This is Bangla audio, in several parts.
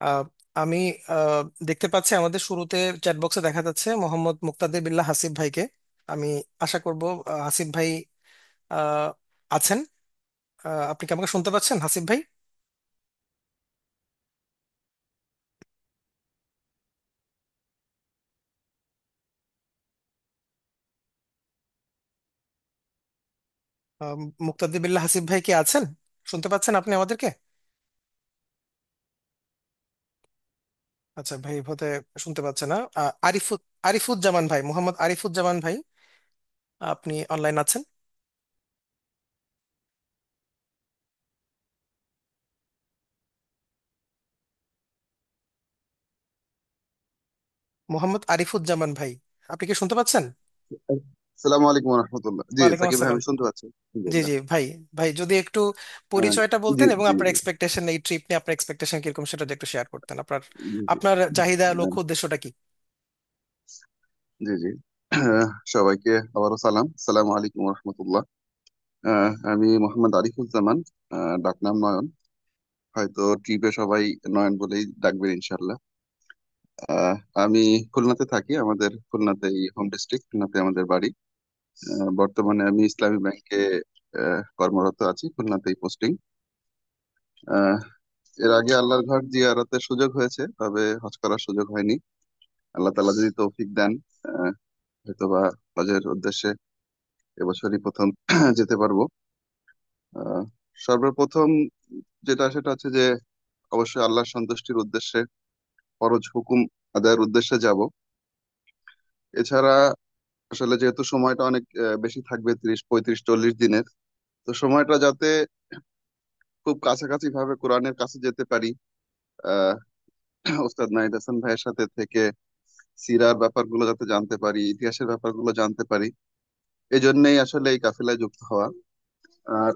আহ, আমি দেখতে পাচ্ছি আমাদের শুরুতে চ্যাট বক্সে দেখা যাচ্ছে মোহাম্মদ মুক্তাদির বিল্লাহ হাসিব ভাইকে। আমি আশা করব হাসিব ভাই আহ, আছেন। আপনি কি আমাকে শুনতে পাচ্ছেন হাসিব ভাই? আহ, মুক্তাদির বিল্লাহ হাসিব ভাই কি আছেন? শুনতে পাচ্ছেন আপনি আমাদেরকে? আচ্ছা ভাই হতে শুনতে পাচ্ছে না। আরিফুজ্জামান ভাই, মোহাম্মদ আরিফুজ্জামান ভাই, আপনি অনলাইন আছেন? মোহাম্মদ আরিফুজ্জামান ভাই, আপনি কি শুনতে পাচ্ছেন? আসসালামু আলাইকুম রহমতুল্লাহ। জি, ওয়ালাইকুম সাকিব ভাই, আসসালাম। আমি শুনতে পাচ্ছি জি আলহামদুলিল্লাহ। জি ভাই। ভাই যদি একটু আহ, পরিচয়টা জি বলতেন এবং জি আপনার জি এক্সপেকটেশন, এই ট্রিপ নিয়ে আপনার এক্সপেকটেশন কিরকম সেটা যদি একটু শেয়ার করতেন। আপনার জি জি আপনার চাহিদা, আহ, লক্ষ্য, উদ্দেশ্যটা কি? জি জি সবাইকে আবারও সালাম, আসসালামু আলাইকুম রহমতুল্লাহ। আমি মোহাম্মদ আরিফুজ্জামান, ডাকনাম নয়ন। হয়তো ট্রিপে সবাই নয়ন বলেই ডাকবেন ইনশাল্লাহ। আহ, আমি খুলনাতে থাকি, আমাদের খুলনাতেই হোম ডিস্ট্রিক্ট, খুলনাতে আমাদের বাড়ি। বর্তমানে আমি ইসলামী ব্যাংকে কর্মরত আছি, খুলনাতেই পোস্টিং। এর আগে আল্লাহর ঘর জিয়ারতের সুযোগ হয়েছে, তবে হজ করার সুযোগ হয়নি। আল্লাহ তাআলা যদি তৌফিক দেন, আহ, হয়তোবা হজের উদ্দেশ্যে এবছরই প্রথম যেতে পারবো। আহ, সর্বপ্রথম যেটা সেটা হচ্ছে যে অবশ্যই আল্লাহর সন্তুষ্টির উদ্দেশ্যে, ফরজ হুকুম আদায়ের উদ্দেশ্যে যাব। এছাড়া আসলে যেহেতু সময়টা অনেক বেশি থাকবে, 30, 35, 40 দিনের, তো সময়টা যাতে খুব কাছাকাছি ভাবে কোরআনের কাছে যেতে পারি। আহ ওস্তাদ নাহিদ হাসান ভাইয়ের সাথে থেকে সিরার ব্যাপারগুলো যাতে জানতে পারি, ইতিহাসের ব্যাপারগুলো জানতে পারি, এই জন্যই আসলে এই কাফেলায় যুক্ত হওয়া। আর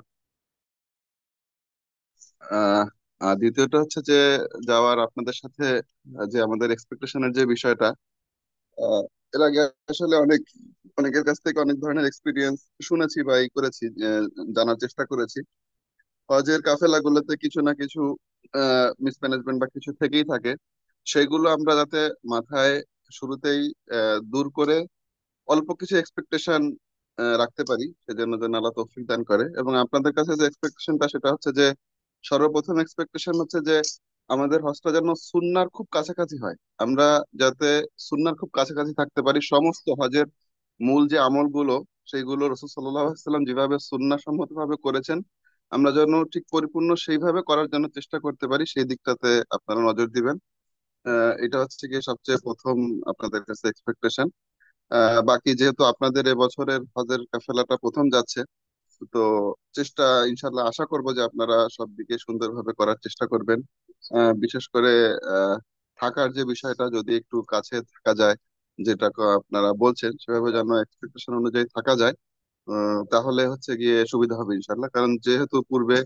আহ দ্বিতীয়টা হচ্ছে যে যাওয়ার আপনাদের সাথে, যে আমাদের এক্সপেকটেশনের যে বিষয়টা, আহ, এর আগে আসলে অনেকের কাছ থেকে অনেক ধরনের এক্সপিরিয়েন্স শুনেছি বা ই করেছি, জানার চেষ্টা করেছি। হজের কাফেলাগুলোতে কিছু না কিছু মিসম্যানেজমেন্ট বা কিছু থেকেই থাকে। সেগুলো আমরা যাতে মাথায় শুরুতেই দূর করে অল্প কিছু এক্সপেকটেশন রাখতে পারি, সেজন্য যেন আল্লাহ তৌফিক দান করে। এবং আপনাদের কাছে যে এক্সপেকটেশনটা সেটা হচ্ছে যে, সর্বপ্রথম এক্সপেকটেশন হচ্ছে যে আমাদের হজটা যেন সুন্নার খুব কাছাকাছি হয়। আমরা যাতে সুন্নার খুব কাছাকাছি থাকতে পারি, সমস্ত হজের মূল যে আমলগুলো সেইগুলো রাসূল সাল্লাল্লাহু আলাইহি ওয়াসাল্লাম যেভাবে সুন্নাহ সম্মত ভাবে করেছেন, আমরা যেন ঠিক পরিপূর্ণ সেইভাবে করার জন্য চেষ্টা করতে পারি, সেই দিকটাতে আপনারা নজর দিবেন। এটা হচ্ছে গিয়ে সবচেয়ে প্রথম আপনাদের কাছে এক্সপেকটেশন। বাকি যেহেতু আপনাদের এবছরের হজের কাফেলাটা প্রথম যাচ্ছে, তো চেষ্টা, ইনশাল্লাহ আশা করব যে আপনারা সব দিকে সুন্দরভাবে করার চেষ্টা করবেন। বিশেষ করে আহ, থাকার যে বিষয়টা, যদি একটু কাছে থাকা যায়, যেটা আপনারা বলছেন সেভাবে যেন এক্সপেকটেশন অনুযায়ী থাকা যায়, তাহলে হচ্ছে গিয়ে সুবিধা হবে ইনশাল্লাহ। কারণ যেহেতু পূর্বে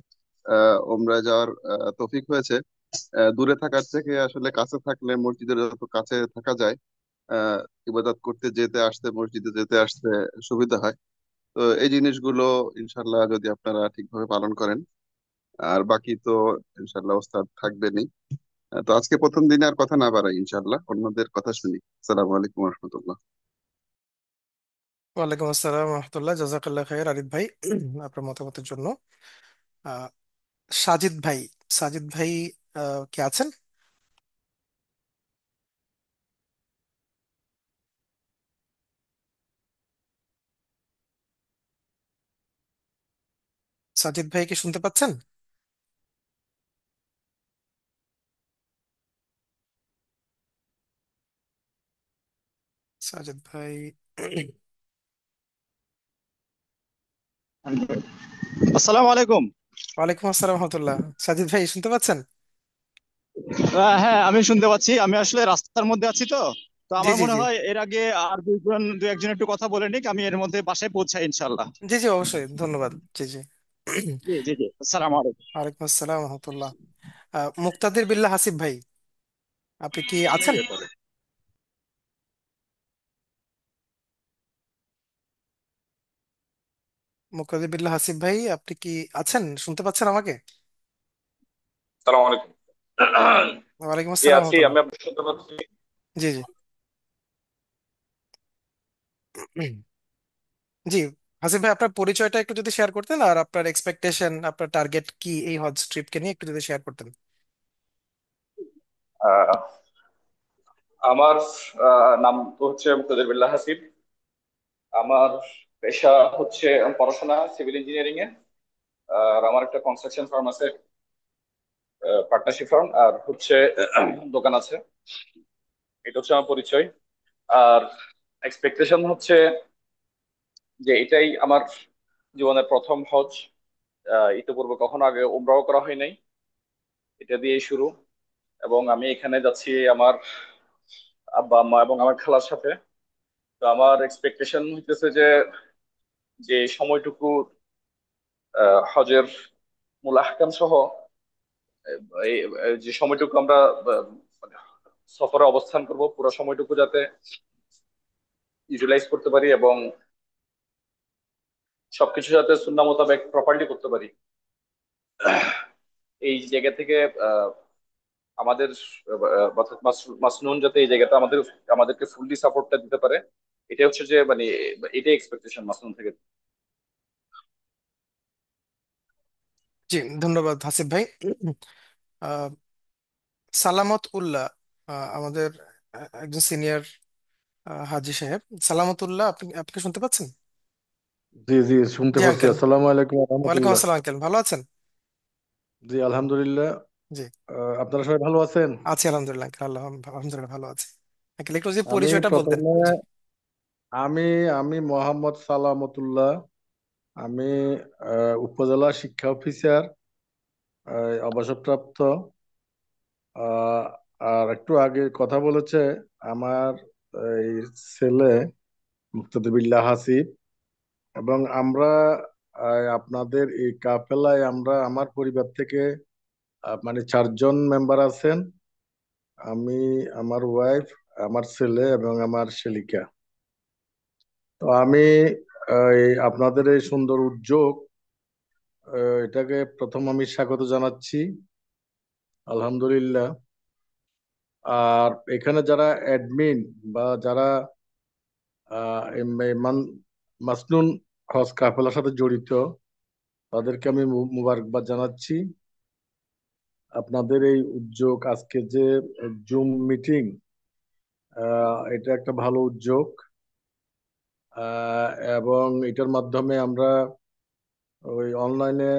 ওমরায় যাওয়ার তৌফিক হয়েছে, দূরে থাকার থেকে আসলে কাছে থাকলে, মসজিদের যত কাছে থাকা যায়, আহ ইবাদত করতে যেতে আসতে, মসজিদে যেতে আসতে সুবিধা হয়। তো এই জিনিসগুলো ইনশাল্লাহ যদি আপনারা ঠিকভাবে পালন করেন, আর বাকি তো ইনশাল্লাহ ওস্তাদ থাকবেনই। তো আজকে প্রথম দিনে আর কথা না বাড়াই, ইনশাল্লাহ অন্যদের কথা শুনি। আসসালামু আলাইকুম রহমতুল্লাহ। ওয়ালাইকুম আসসালাম রহমতুল্লাহ, জাজাকাল্লাহ খাইর আরিফ ভাই আপনার মতামতের জন্য। আহ, সাজিদ ভাই, সাজিদ ভাই কি আছেন? সাজিদ ভাই কি শুনতে পাচ্ছেন? সাজিদ ভাই আসসালামু আলাইকুম। ওয়ালাইকুম আসসালাম রহমতুল্লাহ। সাজিদ ভাই শুনতে পাচ্ছেন? হ্যাঁ, আমি শুনতে পাচ্ছি। আমি আসলে রাস্তার মধ্যে আছি, তো তো জি আমার জি মনে জি। হয় এর আগে আর দু একজন একটু কথা বলে নিক, আমি এর মধ্যে বাসায় পৌঁছাই ইনশাল্লাহ। জি জি অবশ্যই, ধন্যবাদ। জি জি। জি জি জি, আসসালামু আলাইকুম। ওয়ালাইকুম আসসালাম রহমতুল্লাহ। মুক্তাদির বিল্লাহ হাসিব ভাই, আপনি কি আছেন? মুক্তাদির বিল্লাহ হাসিব ভাই, আপনি কি আছেন? শুনতে পাচ্ছেন আমাকে? সালাম আলাইকুম। ওয়ালাইকুম জি আসসালাম আছি, রহমতুল্লাহ। আমি আপনার শুনতে পাচ্ছি। জি জি। জি, হাসিফ ভাই আপনার পরিচয়টা একটু যদি শেয়ার করতেন, আর আপনার এক্সপেকটেশন, আপনার টার্গেট কি এই হজ ট্রিপকে নিয়ে একটু যদি শেয়ার করতেন। আহ, আমার নাম তো হচ্ছে মুক্তাদির বিল্লাহ হাসিব। আমার পেশা হচ্ছে পড়াশোনা সিভিল ইঞ্জিনিয়ারিং এ। আর আমার একটা কনস্ট্রাকশন ফার্ম আছে, পার্টনারশিপ ফার্ম, আর হচ্ছে দোকান আছে। এটা হচ্ছে আমার পরিচয়। আর এক্সপেকটেশন হচ্ছে যে এটাই আমার জীবনের প্রথম হজ। ইতিপূর্বে কখনো আগে উমরাও করা হয় নাই, এটা দিয়েই শুরু। এবং আমি এখানে যাচ্ছি আমার আব্বা আম্মা এবং আমার খালার সাথে। তো আমার এক্সপেকটেশন হইতেছে যে যে সময়টুকু হজের মূল আহকাম সহ এই যে সময়টুকু আমরা মানে সফরে অবস্থান করব, পুরো সময়টুকু যাতে ইউটিলাইজ করতে পারি এবং সবকিছু যাতে সুন্নাহ মোতাবেক প্রপারলি করতে পারি। এই জায়গা থেকে আহ, আমাদের অর্থাৎ মাসনুন যাতে এই জায়গাটা আমাদেরকে ফুললি সাপোর্টটা দিতে পারে, এটা হচ্ছে যে মানে এটাই এক্সপেকটেশন মাসনুন থেকে। জি, ধন্যবাদ হাসিফ ভাই। সালামত উল্লাহ, আমাদের একজন সিনিয়র হাজি সাহেব। সালামত উল্লাহ, আপনি আপনি শুনতে পাচ্ছেন? জি জি, শুনতে জি পাচ্ছি। আঙ্কেল। আসসালামু আলাইকুম ওয়ালাইকুম রহমতুল্লাহ। আসসালাম আঙ্কেল, ভালো আছেন? জি আলহামদুলিল্লাহ। জি, আপনারা সবাই ভালো আছেন? আছি আলহামদুলিল্লাহ আঙ্কেল, আলহামদুলিল্লাহ ভালো আছি। আঙ্কেল একটু যে আমি পরিচয়টা বলতেন। প্রথমে জি। আমি আমি মোহাম্মদ সালামতুল্লাহ। আমি উপজেলা শিক্ষা অফিসার, অবসরপ্রাপ্ত। আহ, আর একটু আগে কথা বলেছে আমার এই ছেলে মুক্তাদিবিল্লাহ হাসিব, এবং আমরা আপনাদের এই কাফেলায় আমরা আমার পরিবার থেকে মানে 4 জন মেম্বার আছেন। আমি, আমার ওয়াইফ, আমার ছেলে এবং আমার শেলিকা। তো আমি আপনাদের এই সুন্দর উদ্যোগ, এটাকে প্রথম আমি স্বাগত জানাচ্ছি, আলহামদুলিল্লাহ। আর এখানে যারা অ্যাডমিন বা যারা এই মাসনুন হজ কাফেলার সাথে জড়িত, তাদেরকে আমি মুবারকবাদ জানাচ্ছি। আপনাদের এই উদ্যোগ, আজকে যে জুম মিটিং, এটা একটা ভালো উদ্যোগ। আহ, এবং এটার মাধ্যমে আমরা ওই অনলাইনে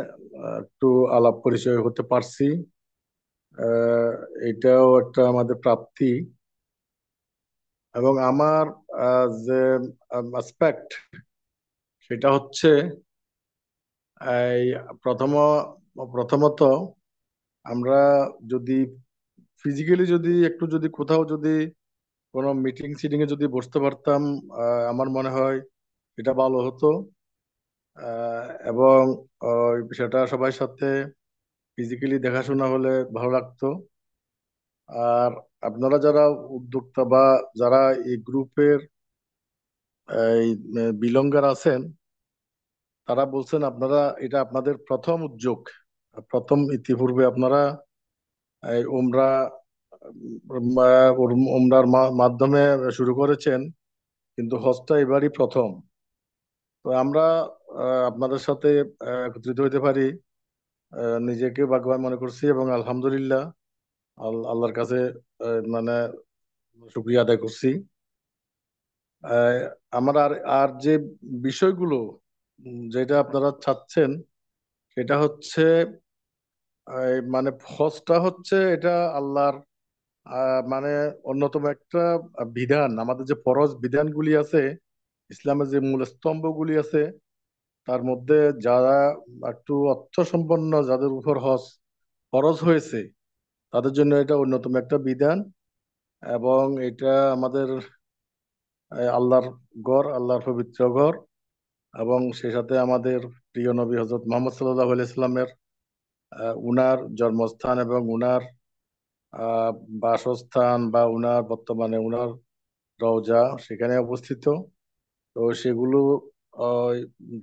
একটু আলাপ পরিচয় হতে পারছি। আহ, এটাও একটা আমাদের প্রাপ্তি। এবং আমার যে অ্যাসপেক্ট, সেটা হচ্ছে এই প্রথম প্রথমত আমরা যদি ফিজিক্যালি যদি একটু যদি কোথাও যদি কোনো মিটিং সিটিং এ যদি বসতে পারতাম, আমার মনে হয় এটা ভালো হতো। এবং সেটা সবার সাথে ফিজিক্যালি দেখাশোনা হলে ভালো লাগতো। আর আপনারা যারা উদ্যোক্তা বা যারা এই গ্রুপের এই বিলঙ্গার আছেন, তারা বলছেন আপনারা এটা আপনাদের প্রথম উদ্যোগ, প্রথম। ইতিপূর্বে আপনারা এই উমরার মাধ্যমে শুরু করেছেন, কিন্তু হজটা এবারই প্রথম। তো আমরা আপনাদের সাথে একত্রিত হতে পারি, নিজেকে ভাগ্যবান মনে করছি, এবং আলহামদুলিল্লাহ আল্লাহর কাছে মানে শুকরিয়া আদায় করছি। আহ, আমার আর আর যে বিষয়গুলো যেটা আপনারা চাচ্ছেন, সেটা হচ্ছে মানে হজটা হচ্ছে এটা আল্লাহর মানে অন্যতম একটা বিধান। আমাদের যে ফরজ বিধানগুলি আছে, ইসলামের যে মূল স্তম্ভগুলি আছে, তার মধ্যে যারা একটু অর্থ সম্পন্ন, যাদের উপর হজ ফরজ হয়েছে, তাদের জন্য এটা অন্যতম একটা বিধান। এবং এটা আমাদের আল্লাহর ঘর, আল্লাহর পবিত্র ঘর। এবং সেই সাথে আমাদের প্রিয় নবী হজরত মোহাম্মদ সাল্লাহ আলাইস্লামের উনার জন্মস্থান এবং উনার আহ, বাসস্থান, বা উনার বর্তমানে উনার রওজা সেখানে অবস্থিত। তো সেগুলো আহ,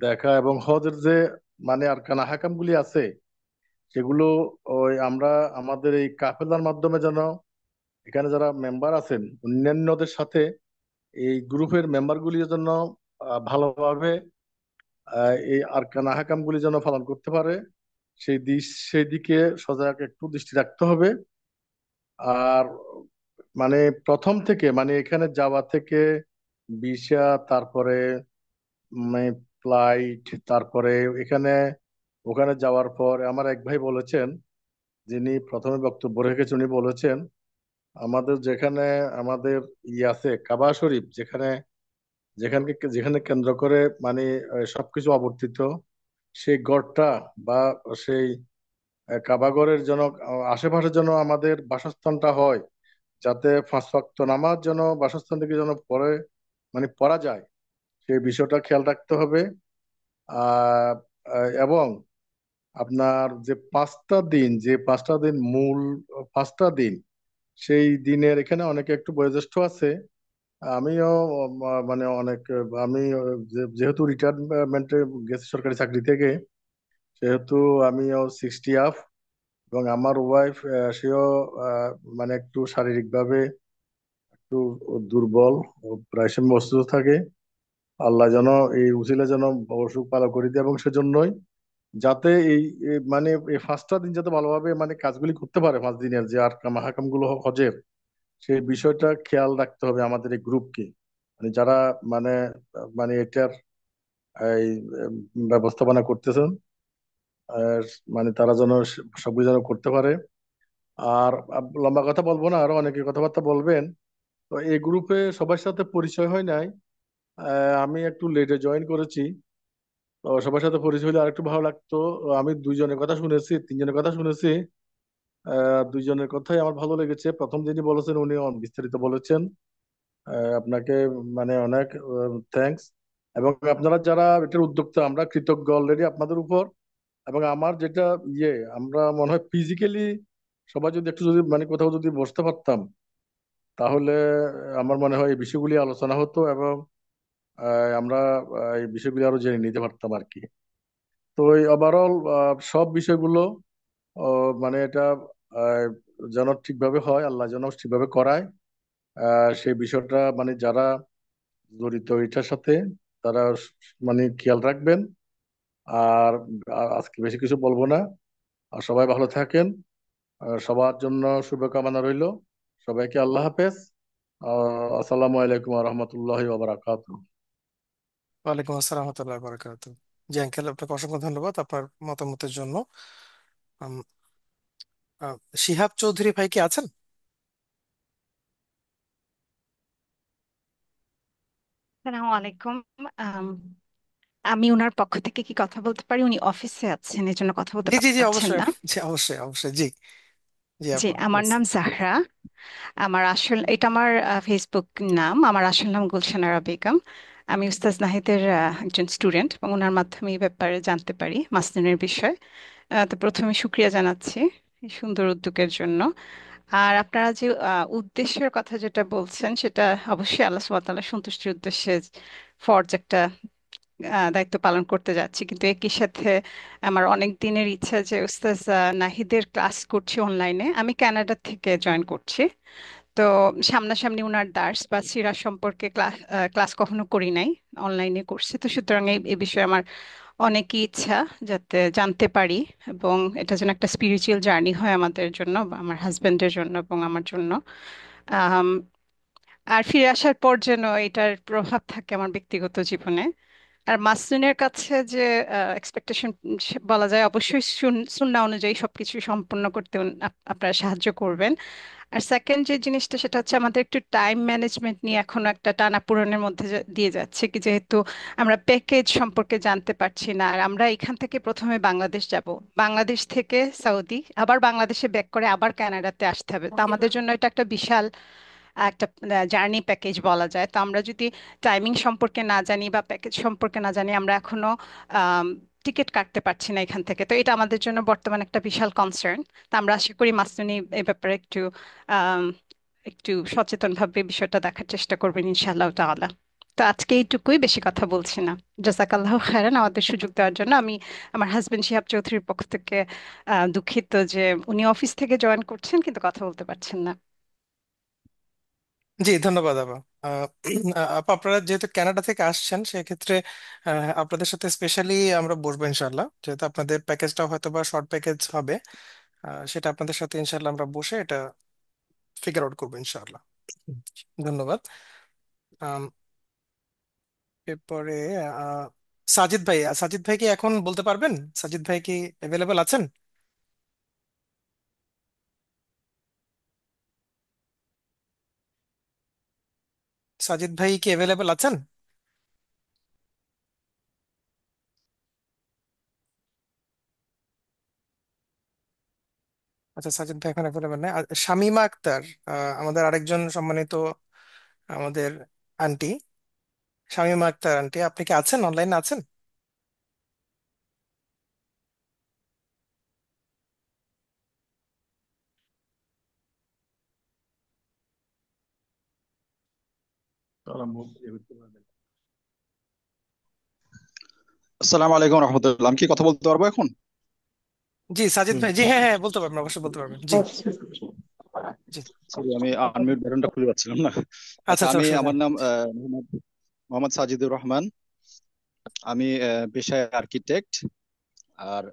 দেখা, এবং হজের যে মানে আরকান আহকাম গুলি আছে, সেগুলো ওই আমরা আমাদের এই কাফেলার মাধ্যমে যেন এখানে যারা মেম্বার আছেন অন্যান্যদের সাথে এই গ্রুপের মেম্বারগুলি যেন ভালোভাবে এই আরকান আহকাম গুলি যেন পালন করতে পারে সেই দিকে সজাগ একটু দৃষ্টি রাখতে হবে। আর মানে প্রথম থেকে মানে এখানে যাওয়া থেকে ভিসা, তারপরে ফ্লাইট, তারপরে এখানে ওখানে যাওয়ার পর আমার এক ভাই বলেছেন, যিনি প্রথমে বক্তব্য রেখেছেন, উনি বলেছেন আমাদের যেখানে আমাদের আছে কাবা শরীফ, যেখানে যেখানে কেন্দ্র করে মানে সবকিছু আবর্তিত, সেই গড়টা বা সেই কাবাগরের যেন আশেপাশে যেন আমাদের বাসস্থানটা হয়, যাতে 5 ওয়াক্ত নামাজ যেন বাসস্থান থেকে যেন পড়ে মানে পড়া যায়, সেই বিষয়টা খেয়াল রাখতে হবে। আহ এবং আপনার যে 5টা দিন মূল 5টা দিন, সেই দিনের এখানে অনেকে একটু বয়োজ্যেষ্ঠ আছে। আমিও মানে অনেক আমি যেহেতু রিটায়ারমেন্টে গেছি সরকারি চাকরি থেকে, সেহেতু আমিও 60 আপ, এবং আমার ওয়াইফ সেও আহ, মানে একটু শারীরিকভাবে একটু দুর্বল, ও প্রায় সময় অসুস্থ থাকে। আল্লাহ যেন এই উসিলা যেন অসুখ ভালো করে দেয়, এবং সেজন্যই যাতে মানে এই 5টা দিন যাতে ভালোভাবে মানে কাজগুলি করতে পারে, 5 দিনের যে আর মাহাকাম গুলো হজের, সেই বিষয়টা খেয়াল রাখতে হবে আমাদের এই গ্রুপকে, মানে যারা মানে মানে এটার এই ব্যবস্থাপনা করতেছেন। আর মানে তারা যেন সবগুলো যেন করতে পারে। আর লম্বা কথা বলবো না, আরো অনেকে কথাবার্তা বলবেন। তো এই গ্রুপে সবার সাথে পরিচয় হয় নাই। আমি একটু লেটে জয়েন করেছি, তো সবার সাথে পরিচয় হলে আরেকটু ভালো লাগতো। আমি 2জনের কথা শুনেছি, 3জনের কথা শুনেছি। 2জনের কথাই আমার ভালো লেগেছে। প্রথম যিনি বলেছেন উনি বিস্তারিত বলেছেন। আপনাকে মানে অনেক থ্যাঙ্কস। এবং আপনারা যারা এটার উদ্যোক্তা, আমরা কৃতজ্ঞ অলরেডি আপনাদের উপর। এবং আমার যেটা আমরা মনে হয় ফিজিক্যালি সবাই যদি একটু যদি মানে কোথাও যদি বসতে পারতাম, তাহলে আমার মনে হয় এই বিষয়গুলি আলোচনা হতো, এবং আমরা এই বিষয়গুলি আরো জেনে নিতে পারতাম আর কি। তো এই ওভারঅল সব বিষয়গুলো মানে এটা আহ, যেন ঠিকভাবে হয়, আল্লাহ যেন ঠিকভাবে করায়, সেই বিষয়টা মানে যারা জড়িত এটার সাথে তারা মানে খেয়াল রাখবেন। আর আজকে বেশি কিছু বলবো না। আর সবাই ভালো থাকেন। সবার জন্য শুভকামনা রইল। সবাইকে আল্লাহ হাফেজ। আসসালামু আলাইকুম রহমতুল্লাহ বারাকাতু। ওয়ালাইকুম আসসালাম রহমতুল্লাহ বারাকাতু। জি আঙ্কেল, আপনাকে অসংখ্য ধন্যবাদ আপনার মতামতের জন্য। আম, শিহাব চৌধুরী ভাই কি আছেন? আসসালামু আলাইকুম। আম, আমি ওনার পক্ষ থেকে কি কথা বলতে পারি? উনি অফিসে আছেন, এজন্য কথা বলতে জি জি জি, পারছেন অবশ্যই। না। জি অবশ্যই অবশ্যই, জি। জি জি, আপা আমার প্লিজ। নাম জাহরা। এটা আমার ফেসবুক নাম। আমার আসল নাম গুলশানারা বেগম। আমি উস্তাজ নাহিদের একজন স্টুডেন্ট, এবং ওনার মাধ্যমে এই ব্যাপারে জানতে পারি মাসনুনের বিষয়। তো প্রথমে শুক্রিয়া জানাচ্ছি এই সুন্দর উদ্যোগের জন্য। আর আপনারা যে উদ্দেশ্যের কথা যেটা বলছেন, সেটা অবশ্যই আল্লাহ সুবহানাহু ওয়া তাআলার সন্তুষ্টির উদ্দেশ্যে ফরজ একটা দায়িত্ব পালন করতে যাচ্ছি। কিন্তু একই সাথে আমার অনেক দিনের ইচ্ছা যে উস্তাজ নাহিদের ক্লাস করছি অনলাইনে। আমি কানাডা থেকে জয়েন করছি। তো সামনাসামনি উনার দার্স বা সিরাত সম্পর্কে ক্লাস কখনো করি নাই, অনলাইনে করছি। তো সুতরাং এই বিষয়ে আমার অনেকই ইচ্ছা, যাতে জানতে পারি, এবং এটা যেন একটা স্পিরিচুয়াল জার্নি হয় আমাদের জন্য, বা আমার হাজবেন্ডের জন্য এবং আমার জন্য। আম, আর ফিরে আসার পর যেন এটার প্রভাব থাকে আমার ব্যক্তিগত জীবনে। আর মাসুনের কাছে যে এক্সপেকটেশন বলা যায়, অবশ্যই সুন্নাহ অনুযায়ী সবকিছু সম্পূর্ণ করতে আপনারা সাহায্য করবেন। আর সেকেন্ড যে জিনিসটা, সেটা হচ্ছে আমাদের একটু টাইম ম্যানেজমেন্ট নিয়ে এখনো একটা টানাপোড়েনের মধ্যে দিয়ে যাচ্ছে কি, যেহেতু আমরা প্যাকেজ সম্পর্কে জানতে পারছি না। আর আমরা এখান থেকে প্রথমে বাংলাদেশ যাব, বাংলাদেশ থেকে সৌদি, আবার বাংলাদেশে ব্যাক করে আবার কানাডাতে আসতে হবে। তো আমাদের জন্য এটা একটা বিশাল একটা জার্নি প্যাকেজ বলা যায়। তো আমরা যদি টাইমিং সম্পর্কে না জানি বা প্যাকেজ সম্পর্কে না জানি, আমরা এখনো টিকিট কাটতে পারছি না এখান থেকে। তো এটা আমাদের জন্য বর্তমানে একটা বিশাল কনসার্ন। তো আমরা আশা করি মাসুনি এই ব্যাপারে আম, একটু সচেতন ভাবে বিষয়টা দেখার চেষ্টা করবেন ইনশাআল্লাহ তাআলা। তো আজকে এইটুকুই, বেশি কথা বলছি না। জাজাকাল্লাহ খায়রান আমাদের সুযোগ দেওয়ার জন্য। আমি আমার হাজবেন্ড শিহাব চৌধুরীর পক্ষ থেকে দুঃখিত যে উনি অফিস থেকে জয়েন করছেন কিন্তু কথা বলতে পারছেন না। জি, ধন্যবাদ আপা। আহ, আপা, আপনারা যেহেতু কানাডা থেকে আসছেন সেক্ষেত্রে আপনাদের সাথে স্পেশালি আমরা বসবো ইনশাল্লাহ, যেহেতু আপনাদের প্যাকেজটা হয়তো বা শর্ট প্যাকেজ হবে। সেটা আপনাদের সাথে ইনশাল্লাহ আমরা বসে এটা ফিগার আউট করবো ইনশাল্লাহ। ধন্যবাদ। আম, এরপরে আহ, সাজিদ ভাই কি এখন বলতে পারবেন? সাজিদ ভাই কি অ্যাভেলেবল আছেন? সাজিদ ভাই কি অ্যাভেলেবল আছেন? আচ্ছা, সাজিদ ভাই এখন অ্যাভেলেবল নেই। আর শামিমা আক্তার, আমাদের আরেকজন সম্মানিত আমাদের আন্টি, শামিমা আক্তার আন্টি, আপনি কি আছেন, অনলাইনে আছেন? তারা মুখ দিয়ে উঠতে পারবে না। আসসালামু আলাইকুম রহমতুল্লাহ। আমি কি কথা বলতে পারবো এখন? জি সাজিদ হুম। ভাই, জি, হ্যাঁ হ্যাঁ, বলতে পারবেন, অবশ্যই বলতে পারবেন, জি। জি। সরি, আমি আনমিউট বাটনটা খুঁজে পাচ্ছিলাম না। আচ্ছা আচ্ছা, আচ্ছা, অসুবিধা আমার নেই। নাম মোহাম্মদ মোহাম্মদ সাজিদুর রহমান। আমি পেশায় আর্কিটেক্ট। আর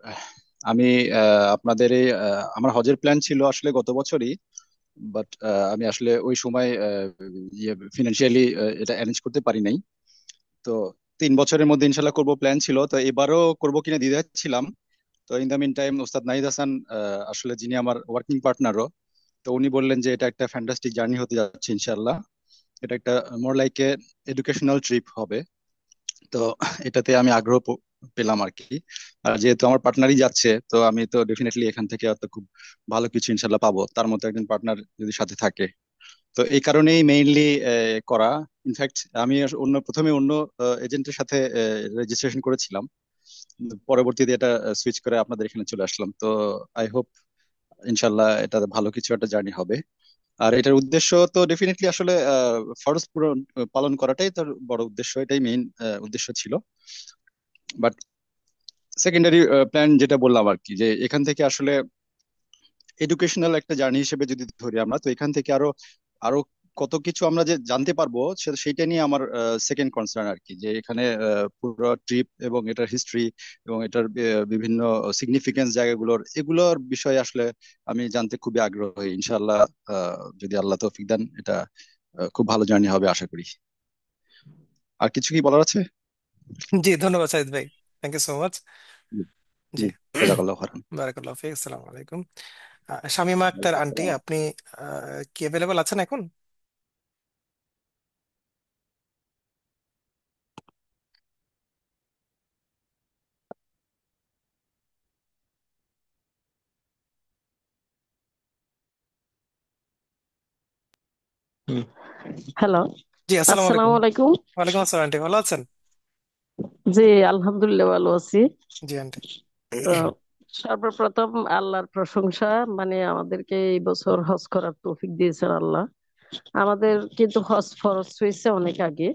আমি আপনাদের এই আমার হজের প্ল্যান ছিল আসলে গত বছরই, বাট আমি আসলে ওই সময় ফিনান্সিয়ালি এটা অ্যারেঞ্জ করতে পারি নাই। তো 3 বছরের মধ্যে ইনশাল্লাহ করব প্ল্যান ছিল, তো এবারও করব কিনা দ্বিধায় ছিলাম। তো ইন দ্য মিন টাইম ওস্তাদ নাহিদ হাসান, আসলে যিনি আমার ওয়ার্কিং পার্টনারও, তো উনি বললেন যে এটা একটা ফ্যান্টাস্টিক জার্নি হতে যাচ্ছে ইনশাল্লাহ। এটা একটা more like a educational trip হবে। তো এটাতে আমি আগ্রহ পেলাম আর কি। আর যেহেতু আমার পার্টনারই যাচ্ছে, তো আমি তো ডেফিনেটলি এখান থেকে হয়তো খুব ভালো কিছু ইনশাল্লাহ পাবো, তার মতো একজন পার্টনার যদি সাথে থাকে। তো এই কারণেই মেইনলি করা। ইনফ্যাক্ট আমি প্রথমে অন্য এজেন্টের সাথে রেজিস্ট্রেশন করেছিলাম, কিন্তু পরবর্তীতে এটা সুইচ করে আপনাদের এখানে চলে আসলাম। তো আই হোপ ইনশাল্লাহ এটা ভালো কিছু একটা জার্নি হবে। আর এটার উদ্দেশ্য তো ডেফিনেটলি আসলে ফরজ পূরণ পালন করাটাই তার বড় উদ্দেশ্য, এটাই মেইন উদ্দেশ্য ছিল। বাট সেকেন্ডারি প্ল্যান যেটা বললাম আর কি, যে এখান থেকে আসলে এডুকেশনাল একটা জার্নি হিসেবে যদি ধরি আমরা, তো এখান থেকে আরো আরো কত কিছু আমরা যে জানতে পারবো সেইটা নিয়ে আমার সেকেন্ড কনসার্ন আর কি। যে এখানে পুরো ট্রিপ এবং এটার হিস্ট্রি এবং এটার বিভিন্ন সিগনিফিকেন্স জায়গাগুলোর এগুলোর বিষয়ে আসলে আমি জানতে খুবই আগ্রহী ইনশাআল্লাহ। যদি আল্লাহ তৌফিক দেন, এটা খুব ভালো জার্নি হবে আশা করি। আর কিছু কি বলার আছে? জি, ধন্যবাদ সাজিদ ভাই, থ্যাংক ইউ সো মাচ। জি, জি। জি, জাযাকাল্লাহু খাইরান। বারাকাল্লাহ ফিক, আসসালামু আলাইকুম। শামিমা আক্তার আন্টি, আপনি কি অ্যাভেলেবল আছেন এখন? হ্যালো, জি, আসসালামু আসসালামু আলাইকুম। আলাইকুম। ওয়ালাইকুম আসসালাম আন্টি, ভালো আছেন? জি, আলহামদুলিল্লাহ ভালো আছি। জি আন্টি। তো সর্বপ্রথম আল্লাহর প্রশংসা, মানে আমাদেরকে এই বছর হজ করার তৌফিক দিয়েছেন আল্লাহ। আমাদের কিন্তু হজ ফরজ হয়েছে অনেক আগে।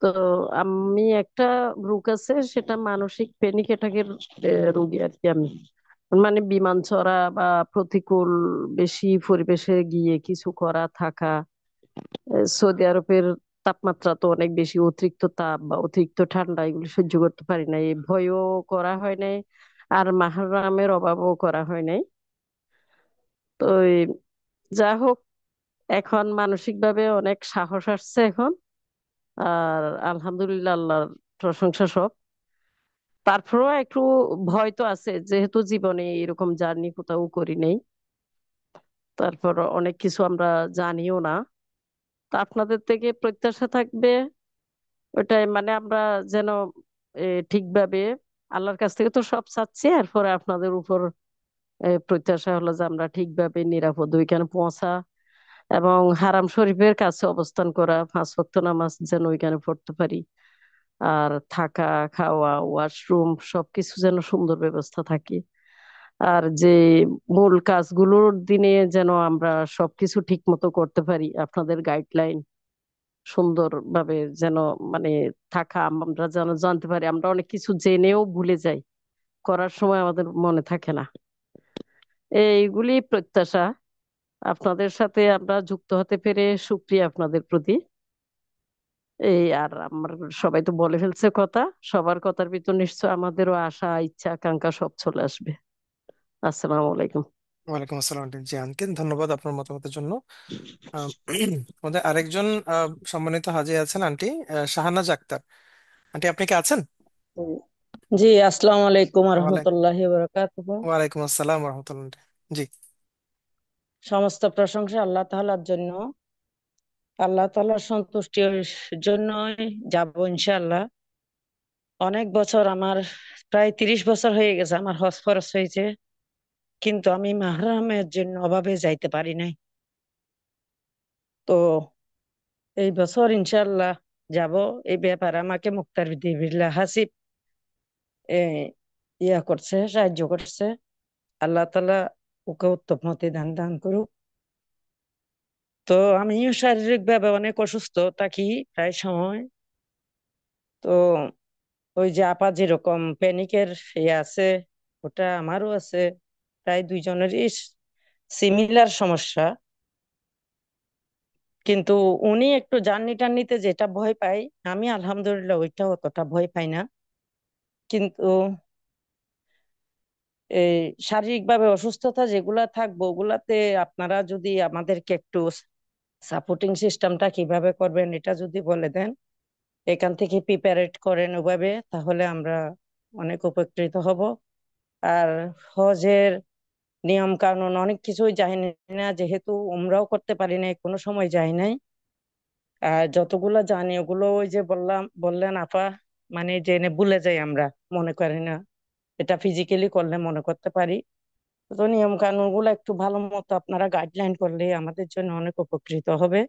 তো আমি একটা রোগ আছে, সেটা মানসিক প্যানিক অ্যাটাকের রোগী আর কি আমি। মানে বিমান চড়া বা প্রতিকূল বেশি পরিবেশে গিয়ে কিছু করা থাকা, সৌদি আরবের তাপমাত্রা তো অনেক বেশি, অতিরিক্ত তাপ বা অতিরিক্ত ঠান্ডা এগুলো সহ্য করতে পারি না, এই ভয়ও করা হয় নাই, আর মাহরামের অভাবও করা হয় নাই। তো যা হোক, এখন মানসিক ভাবে অনেক সাহস আসছে এখন। আর আলহামদুলিল্লাহ, আল্লাহর প্রশংসা সব। তারপরেও একটু ভয় তো আছে, যেহেতু জীবনে এরকম জার্নি কোথাও করি নাই। তারপর অনেক কিছু আমরা জানিও না। তো আপনাদের থেকে প্রত্যাশা থাকবে ওটাই, মানে আমরা যেন ঠিকভাবে, আল্লাহর কাছ থেকে তো সব চাচ্ছি, এরপরে আপনাদের উপর প্রত্যাশা হলো যে আমরা ঠিকভাবে নিরাপদ ওইখানে পৌঁছা, এবং হারাম শরীফের কাছে অবস্থান করা, 5 ওয়াক্ত নামাজ যেন ওইখানে পড়তে পারি। আর থাকা, খাওয়া, ওয়াশরুম সবকিছু যেন সুন্দর ব্যবস্থা থাকে। আর যে মূল কাজগুলোর দিনে যেন আমরা সবকিছু ঠিক মতো করতে পারি, আপনাদের গাইডলাইন সুন্দরভাবে যেন মানে থাকা, আমরা যেন জানতে পারি। আমরা অনেক কিছু জেনেও ভুলে যাই, করার সময় আমাদের মনে থাকে না। এইগুলি প্রত্যাশা, আপনাদের সাথে আমরা যুক্ত হতে পেরে সুক্রিয়া আপনাদের প্রতি। এই আর আমার সবাই তো বলে ফেলছে কথা, সবার কথার ভিতর নিশ্চয় আমাদেরও আশা ইচ্ছা আকাঙ্ক্ষা সব চলে আসবে। আসসালামু আলাইকুম। ওয়ালাইকুম আসসালাম আন্টি। জি আঙ্কেল, ধন্যবাদ আপনার মতামতের জন্য। আহ, আমাদের আরেকজন সম্মানিত হাজি আছেন আন্টি, শাহানাজ আক্তার। আন্টি আপনি কি আছেন? জি, আসসালামু আলাইকুম ওয়ালাইকুম রহমতুল্লাহি বারাকাতুহু। ওয়ালাইকুম আসসালাম রহমতুল্লাহ। জি। সমস্ত প্রশংসা আল্লাহ তাআলার জন্য। আল্লাহ তাআলার সন্তুষ্টির জন্যই যাব ইনশাআল্লাহ। অনেক বছর, আমার প্রায় 30 বছর হয়ে গেছে আমার হজ ফরজ হয়েছে, কিন্তু আমি মাহরামের জন্য অভাবে যাইতে পারি নাই। তো এই বছর ইনশাআল্লাহ যাব। এই ব্যাপারে আমাকে মুক্তার বিল্লাহ হাসিব এ, করছে, সাহায্য করছে। আল্লাহ তাআলা ওকে উত্তম মতে দান দান করুক। তো আমিও শারীরিক ভাবে অনেক অসুস্থ থাকি প্রায় সময়। তো ওই যে আপা যেরকম প্যানিকের আছে, ওটা আমারও আছে। প্রায় দুইজনেরই সিমিলার সমস্যা। কিন্তু উনি একটু জার্নি টার্নিতে যেটা ভয় পাই, আমি আলহামদুলিল্লাহ ওইটা অতটা ভয় পাই না। কিন্তু এই শারীরিক ভাবে অসুস্থতা যেগুলা থাকবো, ওগুলাতে আপনারা যদি আমাদেরকে একটু সাপোর্টিং সিস্টেমটা কিভাবে করবেন এটা যদি বলে দেন, এখান থেকে প্রিপারেট করেন ওভাবে, তাহলে আমরা অনেক উপকৃত হব। আর হজের নিয়ম কানুন অনেক কিছুই জানি না, যেহেতু উমরাও করতে পারি নাই, কোনো সময় যাই নাই। আর যতগুলা জানি ওগুলো ওই যে বললেন আপা, মানে জেনে ভুলে যাই আমরা, মনে করি না। এটা ফিজিক্যালি করলে মনে করতে পারি। তো নিয়ম কানুন গুলো একটু ভালো মতো আপনারা গাইডলাইন করলে আমাদের জন্য অনেক উপকৃত হবে।